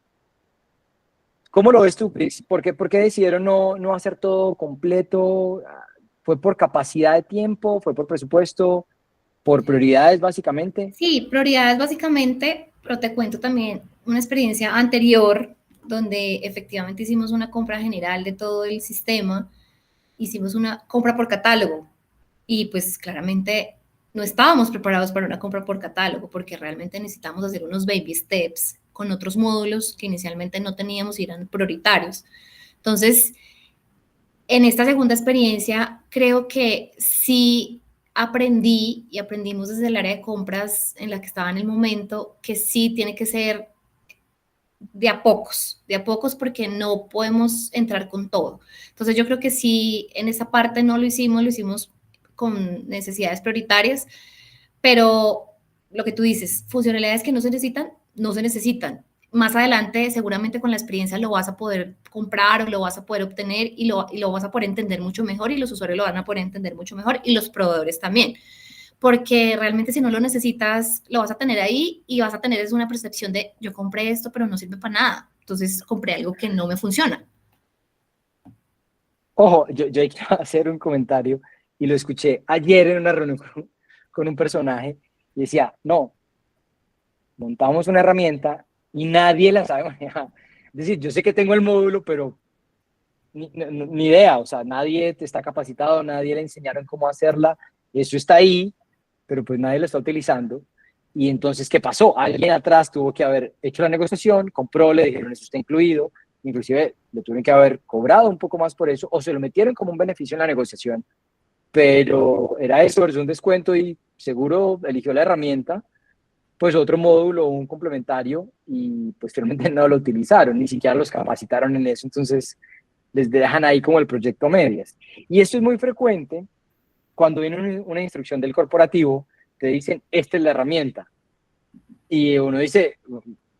¿Cómo lo ves tú, Chris? ¿Por qué decidieron no hacer todo completo? ¿Fue por capacidad de tiempo? ¿Fue por presupuesto? ¿Por prioridades, básicamente? Sí, prioridades básicamente, pero te cuento también una experiencia anterior donde efectivamente hicimos una compra general de todo el sistema, hicimos una compra por catálogo y pues claramente no estábamos preparados para una compra por catálogo porque realmente necesitamos hacer unos baby steps con otros módulos que inicialmente no teníamos y eran prioritarios. Entonces, en esta segunda experiencia, creo que sí aprendí y aprendimos desde el área de compras en la que estaba en el momento, que sí tiene que ser de a pocos porque no podemos entrar con todo. Entonces yo creo que sí, en esa parte no lo hicimos con necesidades prioritarias, pero lo que tú dices, funcionalidades que no se necesitan, no se necesitan. Más adelante, seguramente con la experiencia lo vas a poder comprar o lo vas a poder obtener y lo vas a poder entender mucho mejor y los usuarios lo van a poder entender mucho mejor y los proveedores también. Porque realmente si no lo necesitas, lo vas a tener ahí y vas a tener es una percepción de yo compré esto, pero no sirve para nada. Entonces compré algo que no me funciona. Ojo, yo quiero hacer un comentario y lo escuché ayer en una reunión con un personaje y decía, no, montamos una herramienta y nadie la sabe manejar. Es decir, yo sé que tengo el módulo, pero ni idea, o sea, nadie te está capacitado, nadie le enseñaron cómo hacerla, eso está ahí, pero pues nadie lo está utilizando. Y entonces, ¿qué pasó? Alguien atrás tuvo que haber hecho la negociación, compró, le dijeron, eso está incluido, inclusive le tuvieron que haber cobrado un poco más por eso, o se lo metieron como un beneficio en la negociación, pero era eso, versus un descuento y seguro eligió la herramienta, pues otro módulo, un complementario, y pues finalmente no lo utilizaron, ni siquiera los capacitaron en eso. Entonces, les dejan ahí como el proyecto a medias. Y esto es muy frecuente cuando viene una instrucción del corporativo, te dicen, esta es la herramienta. Y uno dice,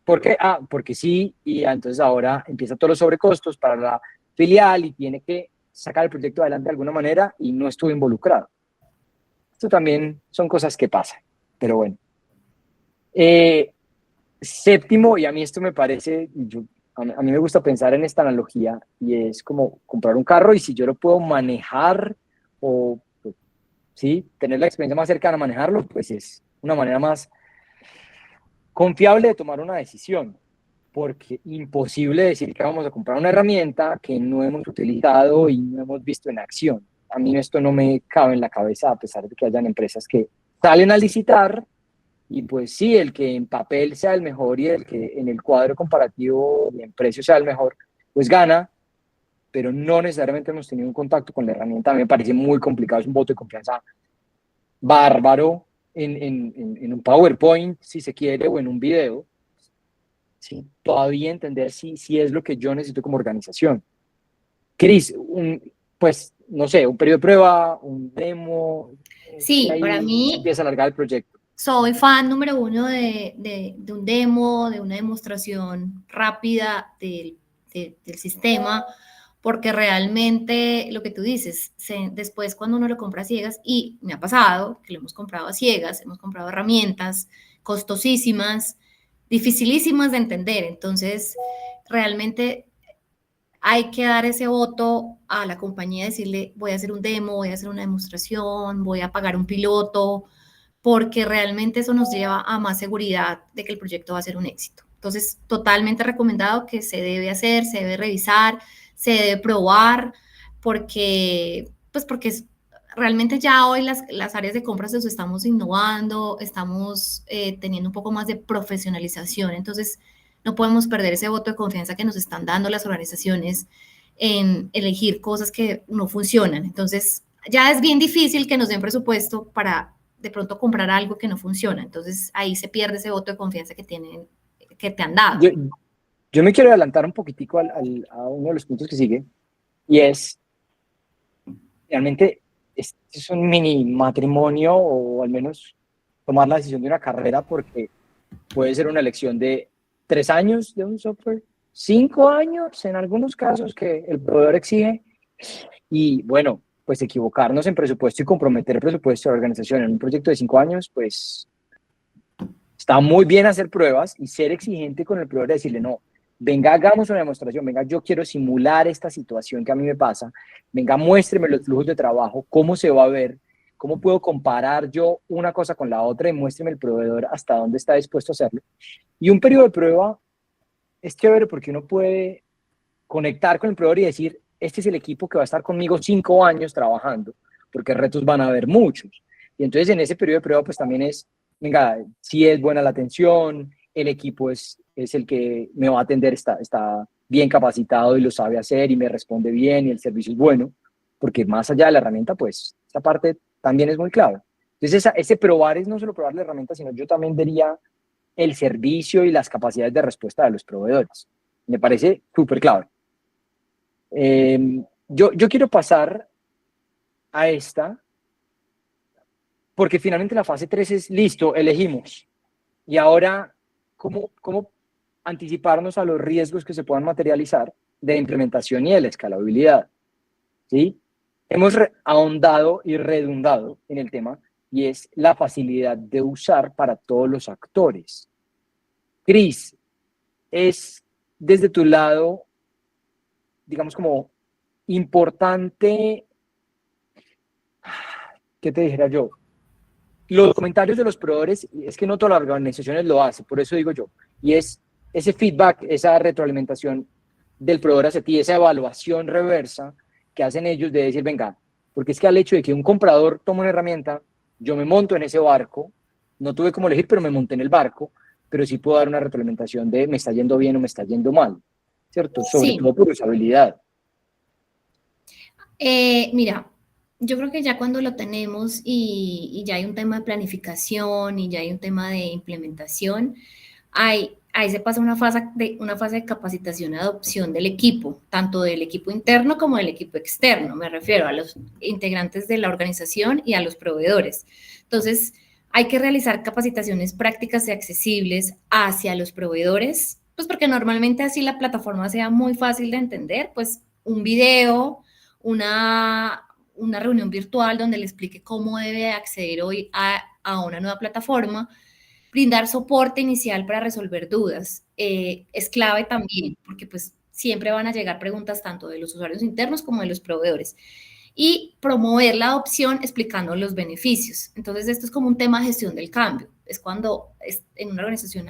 ¿por qué? Ah, porque sí, y entonces ahora empiezan todos los sobrecostos para la filial y tiene que sacar el proyecto adelante de alguna manera y no estuvo involucrado. Esto también son cosas que pasan, pero bueno. Séptimo, y a mí esto me parece, a mí me gusta pensar en esta analogía, y es como comprar un carro y si yo lo puedo manejar o pues, sí, tener la experiencia más cercana a manejarlo, pues es una manera más confiable de tomar una decisión, porque imposible decir que vamos a comprar una herramienta que no hemos utilizado y no hemos visto en acción. A mí esto no me cabe en la cabeza, a pesar de que hayan empresas que salen a licitar y pues sí, el que en papel sea el mejor y el que en el cuadro comparativo y en precio sea el mejor, pues gana, pero no necesariamente hemos tenido un contacto con la herramienta. A mí me parece muy complicado, es un voto de confianza bárbaro en un PowerPoint, si se quiere, o en un video. Sí, todavía entender si es lo que yo necesito como organización. Cris, pues, no sé, un periodo de prueba, un demo, y Sí, para ahí se mí empieza a alargar el proyecto. soy fan número uno de un demo, de una demostración rápida del sistema, porque realmente lo que tú dices, después cuando uno lo compra a ciegas, y me ha pasado que lo hemos comprado a ciegas, hemos comprado herramientas costosísimas, dificilísimas de entender, entonces realmente hay que dar ese voto a la compañía, decirle, voy a hacer un demo, voy a hacer una demostración, voy a pagar un piloto, porque realmente eso nos lleva a más seguridad de que el proyecto va a ser un éxito. Entonces, totalmente recomendado que se debe hacer, se debe revisar, se debe probar, porque realmente ya hoy las áreas de compras nos estamos innovando, estamos teniendo un poco más de profesionalización, entonces no podemos perder ese voto de confianza que nos están dando las organizaciones en elegir cosas que no funcionan. Entonces, ya es bien difícil que nos den presupuesto para de pronto comprar algo que no funciona. Entonces, ahí se pierde ese voto de confianza que te han dado. Yo, yo me quiero adelantar un poquitico a uno de los puntos que sigue, y es, realmente, este es un mini matrimonio, o al menos tomar la decisión de una carrera, porque puede ser una elección de 3 años de un software, 5 años en algunos casos que el proveedor exige, y bueno, pues equivocarnos en presupuesto y comprometer el presupuesto de la organización en un proyecto de 5 años, pues está muy bien hacer pruebas y ser exigente con el proveedor y decirle, no, venga, hagamos una demostración, venga, yo quiero simular esta situación que a mí me pasa, venga, muéstreme los flujos de trabajo, cómo se va a ver, cómo puedo comparar yo una cosa con la otra y muéstreme el proveedor hasta dónde está dispuesto a hacerlo. Y un periodo de prueba es chévere porque uno puede conectar con el proveedor y decir, este es el equipo que va a estar conmigo 5 años trabajando, porque retos van a haber muchos. Y entonces en ese periodo de prueba pues también es, venga, si es buena la atención, el equipo es el que me va a atender, está bien capacitado y lo sabe hacer y me responde bien y el servicio es bueno, porque más allá de la herramienta, pues esa parte también es muy clave. Entonces ese probar es no solo probar la herramienta, sino yo también diría el servicio y las capacidades de respuesta de los proveedores. Me parece súper clave. Yo quiero pasar a esta, porque finalmente la fase 3 es listo, elegimos. Y ahora, ¿cómo anticiparnos a los riesgos que se puedan materializar de implementación y de la escalabilidad? ¿Sí? Hemos ahondado y redundado en el tema, y es la facilidad de usar para todos los actores. Cris, es desde tu lado, digamos, como importante, ¿qué te dijera yo? Los comentarios de los proveedores, es que no todas las organizaciones lo hacen, por eso digo yo, y es ese feedback, esa retroalimentación del proveedor hacia ti, esa evaluación reversa que hacen ellos de decir, venga, porque es que al hecho de que un comprador toma una herramienta, yo me monto en ese barco, no tuve cómo elegir, pero me monté en el barco, pero sí puedo dar una retroalimentación de me está yendo bien o me está yendo mal, ¿cierto? Sobre Sí, todo por usabilidad. mira, yo creo que ya cuando lo tenemos y ya hay un tema de planificación y ya hay un tema de implementación, hay ahí se pasa una fase de capacitación y adopción del equipo, tanto del equipo interno como del equipo externo. Me refiero a los integrantes de la organización y a los proveedores. Entonces, hay que realizar capacitaciones prácticas y accesibles hacia los proveedores, pues porque normalmente así la plataforma sea muy fácil de entender, pues un video, una reunión virtual donde le explique cómo debe acceder hoy a una nueva plataforma, brindar soporte inicial para resolver dudas. Es clave también porque pues siempre van a llegar preguntas tanto de los usuarios internos como de los proveedores. Y promover la adopción explicando los beneficios. Entonces, esto es como un tema de gestión del cambio. Es cuando en una organización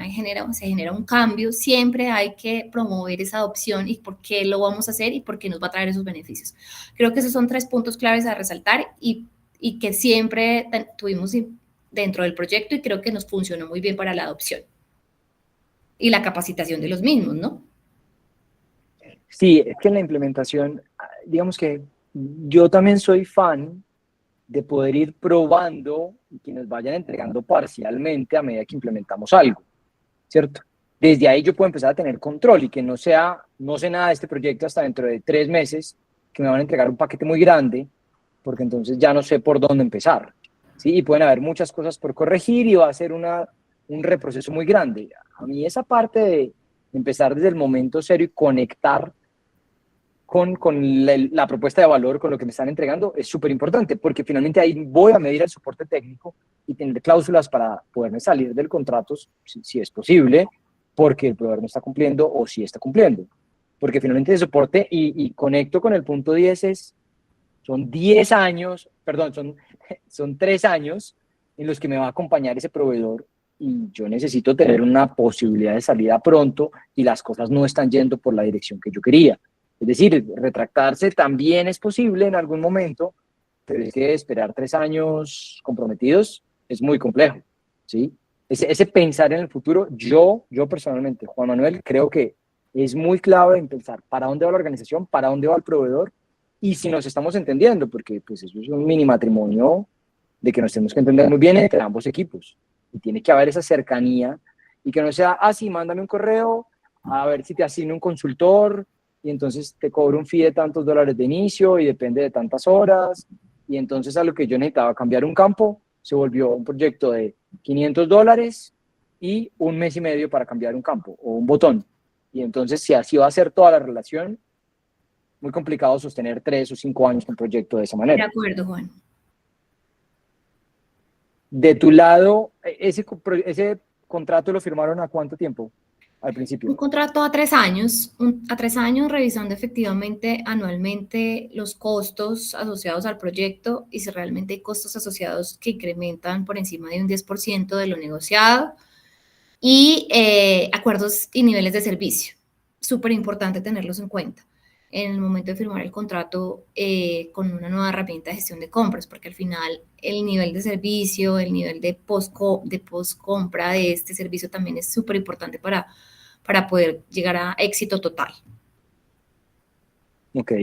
se genera un cambio, siempre hay que promover esa adopción y por qué lo vamos a hacer y por qué nos va a traer esos beneficios. Creo que esos son 3 puntos claves a resaltar y que siempre tuvimos dentro del proyecto y creo que nos funcionó muy bien para la adopción y la capacitación de los mismos, ¿no? Sí, es que en la implementación, digamos que yo también soy fan de poder ir probando y que nos vayan entregando parcialmente a medida que implementamos algo, ¿cierto? Desde ahí yo puedo empezar a tener control y que no sé nada de este proyecto hasta dentro de 3 meses, que me van a entregar un paquete muy grande, porque entonces ya no sé por dónde empezar, ¿sí? Y pueden haber muchas cosas por corregir y va a ser un reproceso muy grande. A mí esa parte de empezar desde el momento cero y conectar con la propuesta de valor, con lo que me están entregando, es súper importante, porque finalmente ahí voy a medir el soporte técnico y tener cláusulas para poderme salir del contrato, si es posible, porque el proveedor no está cumpliendo o si está cumpliendo. Porque finalmente el soporte, y conecto con el punto 10, son 10 años, perdón, son 3 años en los que me va a acompañar ese proveedor y yo necesito tener una posibilidad de salida pronto y las cosas no están yendo por la dirección que yo quería. Es decir, retractarse también es posible en algún momento, pero es que esperar 3 años comprometidos es muy complejo, ¿sí? Ese pensar en el futuro, yo personalmente, Juan Manuel, creo que es muy clave en pensar para dónde va la organización, para dónde va el proveedor y si nos estamos entendiendo, porque pues eso es un mini matrimonio de que nos tenemos que entender muy bien entre ambos equipos. Y tiene que haber esa cercanía y que no sea, sí, mándame un correo, a ver si te asigno un consultor y entonces te cobro un fee de tantos dólares de inicio y depende de tantas horas. Y entonces a lo que yo necesitaba cambiar un campo, se volvió un proyecto de $500 y 1 mes y medio para cambiar un campo o un botón. Y entonces si así va a ser toda la relación, muy complicado sostener 3 o 5 años un proyecto de esa De manera. acuerdo, Juan. De tu lado, ese contrato lo firmaron ¿a cuánto tiempo al principio? Un contrato a 3 años, a 3 años revisando efectivamente anualmente los costos asociados al proyecto y si realmente hay costos asociados que incrementan por encima de un 10% de lo negociado y acuerdos y niveles de servicio. Súper importante tenerlos en cuenta en el momento de firmar el contrato con una nueva herramienta de gestión de compras, porque al final el nivel de servicio, el nivel de post-compra de este servicio también es súper importante para poder llegar a éxito total. Ok.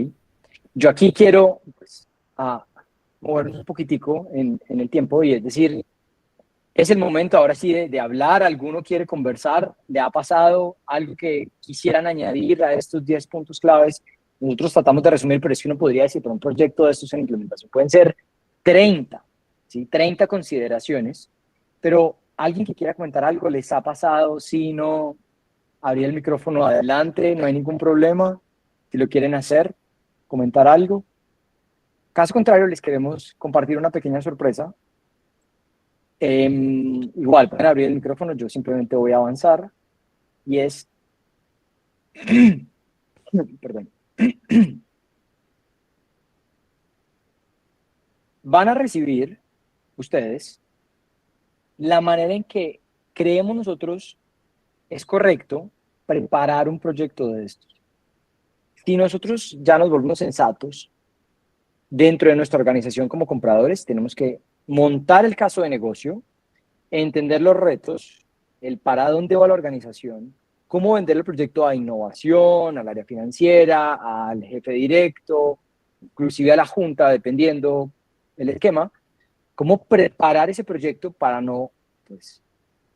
Yo aquí quiero pues, mover un poquitico en el tiempo y es decir, es el momento ahora sí de hablar, alguno quiere conversar, le ha pasado algo que quisieran añadir a estos 10 puntos claves. Nosotros tratamos de resumir, pero es que uno podría decir, para un proyecto de estos en implementación pueden ser 30, ¿sí? 30 consideraciones, pero alguien que quiera comentar algo, ¿les ha pasado? Si no, abrir el micrófono adelante, no hay ningún problema. Si lo quieren hacer, comentar algo. Caso contrario, les queremos compartir una pequeña sorpresa. Igual, para abrir el micrófono, yo simplemente voy a avanzar y es, perdón, van a recibir ustedes la manera en que creemos nosotros es correcto preparar un proyecto de estos. Si nosotros ya nos volvemos sensatos dentro de nuestra organización como compradores, tenemos que montar el caso de negocio, entender los retos, el para dónde va la organización, cómo vender el proyecto a innovación, al área financiera, al jefe directo, inclusive a la junta, dependiendo el esquema, cómo preparar ese proyecto para no pues,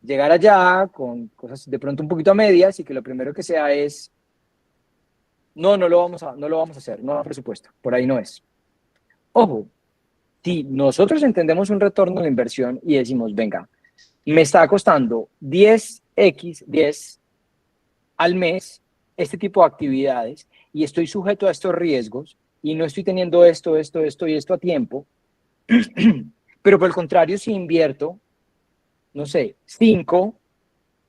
llegar allá con cosas de pronto un poquito a medias y que lo primero que sea es, no lo vamos a hacer, no hay presupuesto, por ahí no es. Ojo, si nosotros entendemos un retorno de la inversión y decimos, venga, me está costando 10 al mes este tipo de actividades y estoy sujeto a estos riesgos y no estoy teniendo esto y esto a tiempo, pero por el contrario, si invierto, no sé, 5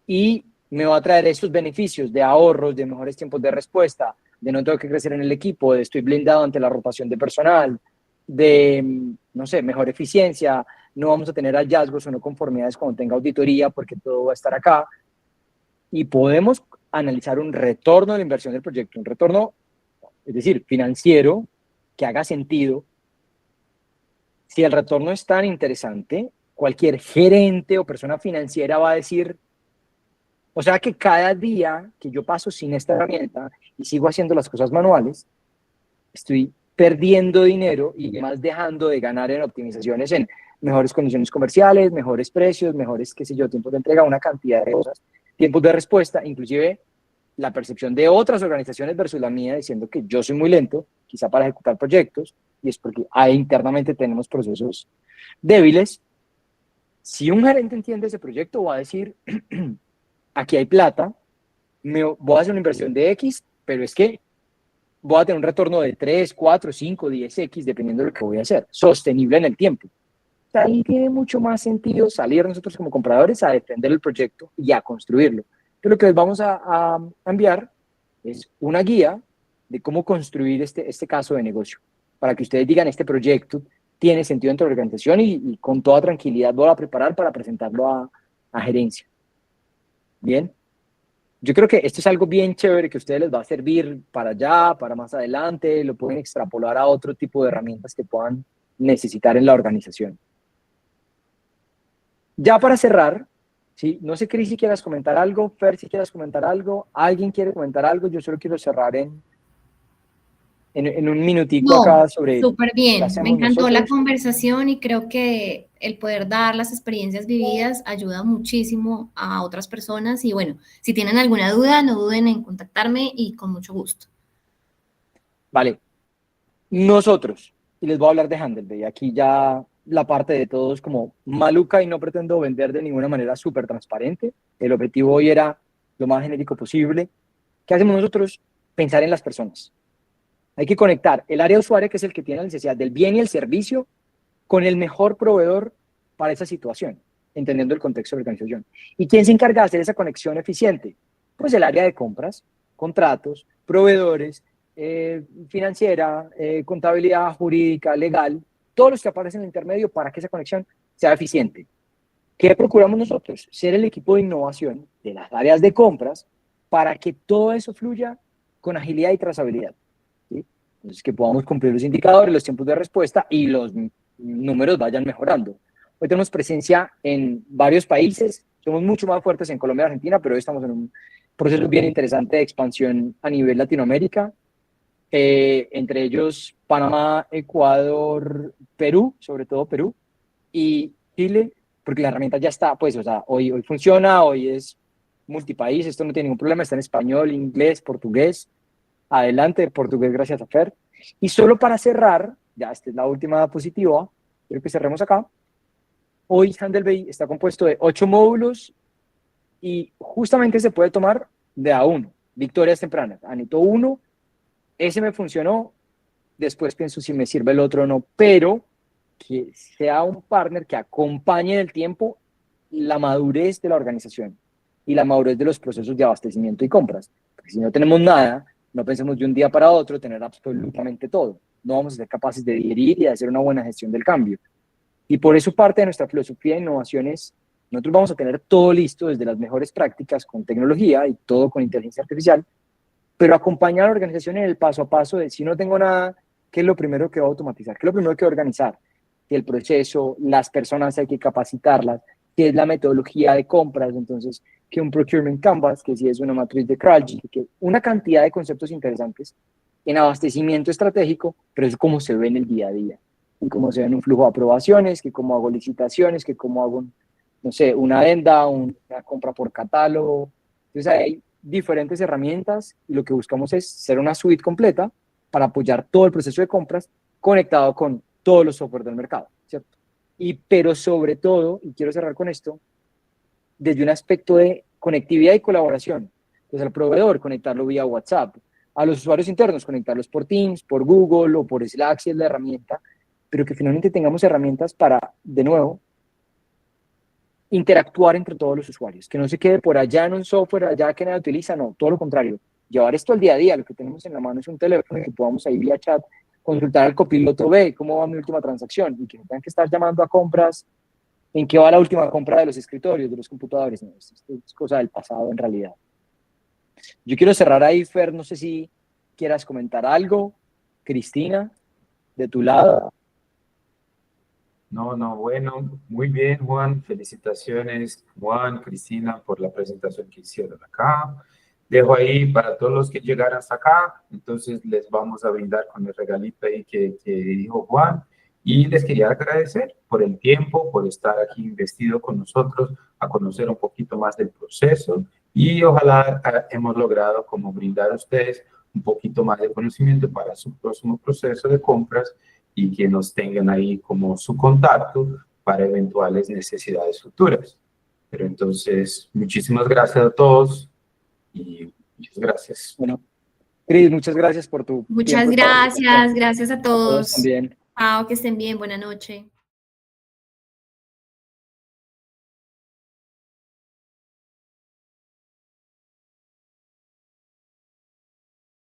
y me va a traer estos beneficios de ahorros, de mejores tiempos de respuesta, de no tengo que crecer en el equipo, de estoy blindado ante la rotación de personal, de, no sé, mejor eficiencia, no vamos a tener hallazgos o no conformidades cuando tenga auditoría porque todo va a estar acá y podemos analizar un retorno de la inversión del proyecto, un retorno, es decir, financiero, que haga sentido. Si el retorno es tan interesante, cualquier gerente o persona financiera va a decir, o sea que cada día que yo paso sin esta herramienta y sigo haciendo las cosas manuales, estoy perdiendo dinero y además dejando de ganar en optimizaciones, en mejores condiciones comerciales, mejores precios, mejores, qué sé yo, tiempos de entrega, una cantidad de cosas, tiempos de respuesta, inclusive la percepción de otras organizaciones versus la mía, diciendo que yo soy muy lento, quizá para ejecutar proyectos, y es porque ahí internamente tenemos procesos débiles. Si un gerente entiende ese proyecto, va a decir, aquí hay plata, voy a hacer una inversión de X, pero es que voy a tener un retorno de 3, 4, 5, 10X, dependiendo de lo que voy a hacer, sostenible en el tiempo. Ahí tiene mucho más sentido salir nosotros como compradores a defender el proyecto y a construirlo. Pero lo que les vamos a enviar es una guía de cómo construir este caso de negocio, para que ustedes digan, este proyecto tiene sentido dentro de la organización y con toda tranquilidad voy a preparar para presentarlo a gerencia. Bien. Yo creo que esto es algo bien chévere que a ustedes les va a servir para allá, para más adelante, lo pueden extrapolar a otro tipo de herramientas que puedan necesitar en la organización. Ya para cerrar, ¿sí? No sé, Cris, si quieras comentar algo, Fer, si quieras comentar algo, alguien quiere comentar algo, yo solo quiero cerrar en un minutico No, acá sobre súper qué bien. Me hacemos encantó la nosotros. conversación y creo que el poder dar las experiencias vividas ayuda muchísimo a otras personas. Y bueno, si tienen alguna duda, no duden en contactarme y con mucho gusto. Vale, nosotros, y les voy a hablar de Handlebay, aquí ya la parte de todos como maluca y no pretendo vender de ninguna manera súper transparente. El objetivo hoy era lo más genérico posible. ¿Qué hacemos nosotros? Pensar en las personas. Hay que conectar el área de usuario, que es el que tiene la necesidad del bien y el servicio, con el mejor proveedor para esa situación, entendiendo el contexto de la organización. ¿Y quién se encarga de hacer esa conexión eficiente? Pues el área de compras, contratos, proveedores, financiera, contabilidad, jurídica, legal, todos los que aparecen en el intermedio para que esa conexión sea eficiente. ¿Qué procuramos nosotros? Ser el equipo de innovación de las áreas de compras para que todo eso fluya con agilidad y trazabilidad. ¿Sí? Entonces, que podamos cumplir los indicadores, los tiempos de respuesta y los números vayan mejorando. Hoy tenemos presencia en varios países, somos mucho más fuertes en Colombia y Argentina, pero hoy estamos en un proceso bien interesante de expansión a nivel Latinoamérica, entre ellos Panamá, Ecuador, Perú, sobre todo Perú, y Chile, porque la herramienta ya está, pues, o sea, hoy funciona, hoy es multipaís, esto no tiene ningún problema, está en español, inglés, portugués, adelante, portugués, gracias a Fer. Y solo para cerrar, ya esta es la última diapositiva, quiero que cerremos acá. Hoy Handlebay está compuesto de 8 módulos y justamente se puede tomar de a uno, victorias tempranas. Anotó uno, ese me funcionó, después pienso si me sirve el otro o no, pero que sea un partner que acompañe en el tiempo la madurez de la organización y la madurez de los procesos de abastecimiento y compras. Porque si no tenemos nada, no pensemos de un día para otro tener absolutamente todo. No vamos a ser capaces de digerir y de hacer una buena gestión del cambio. Y por eso parte de nuestra filosofía de innovación es, nosotros vamos a tener todo listo desde las mejores prácticas con tecnología y todo con inteligencia artificial, pero acompañar a la organización en el paso a paso de si no tengo nada, ¿qué es lo primero que voy a automatizar? ¿Qué es lo primero que voy a organizar? Que el proceso, las personas hay que capacitarlas, qué es la metodología de compras, entonces, que un procurement canvas, que si es una matriz de Kralji, que una cantidad de conceptos interesantes en abastecimiento estratégico, pero es como se ve en el día a día, y cómo se ve en un flujo de aprobaciones, que cómo hago licitaciones, que cómo hago no sé, una adenda, una compra por catálogo. Entonces hay diferentes herramientas y lo que buscamos es ser una suite completa para apoyar todo el proceso de compras conectado con todos los software del mercado, ¿cierto? Pero sobre todo, y quiero cerrar con esto, desde un aspecto de conectividad y colaboración. Entonces al proveedor conectarlo vía WhatsApp, a los usuarios internos conectarlos por Teams, por Google o por Slack si es la herramienta, pero que finalmente tengamos herramientas para, de nuevo, interactuar entre todos los usuarios, que no se quede por allá en un software, allá que nadie utiliza, no, todo lo contrario, llevar esto al día a día, lo que tenemos en la mano es un teléfono que podamos ahí vía chat consultar al copiloto, ve cómo va mi última transacción y que no tengan que estar llamando a compras, en qué va la última compra de los escritorios, de los computadores, no, esto es cosa del pasado en realidad. Yo quiero cerrar ahí, Fer, no sé si quieras comentar algo, Cristina, de tu lado. No, no, bueno, muy bien, Juan. Felicitaciones, Juan, Cristina, por la presentación que hicieron acá. Dejo ahí para todos los que llegaran hasta acá, entonces les vamos a brindar con el regalito ahí que dijo Juan. Y les quería agradecer por el tiempo, por estar aquí investido con nosotros, a conocer un poquito más del proceso y ojalá hemos logrado como brindar a ustedes un poquito más de conocimiento para su próximo proceso de compras y que nos tengan ahí como su contacto para eventuales necesidades futuras. Pero entonces, muchísimas gracias a todos y muchas gracias. Bueno, Cris, muchas gracias por tu Muchas tiempo. gracias, gracias a A todos todos. también. Chao, que estén bien, buena noche.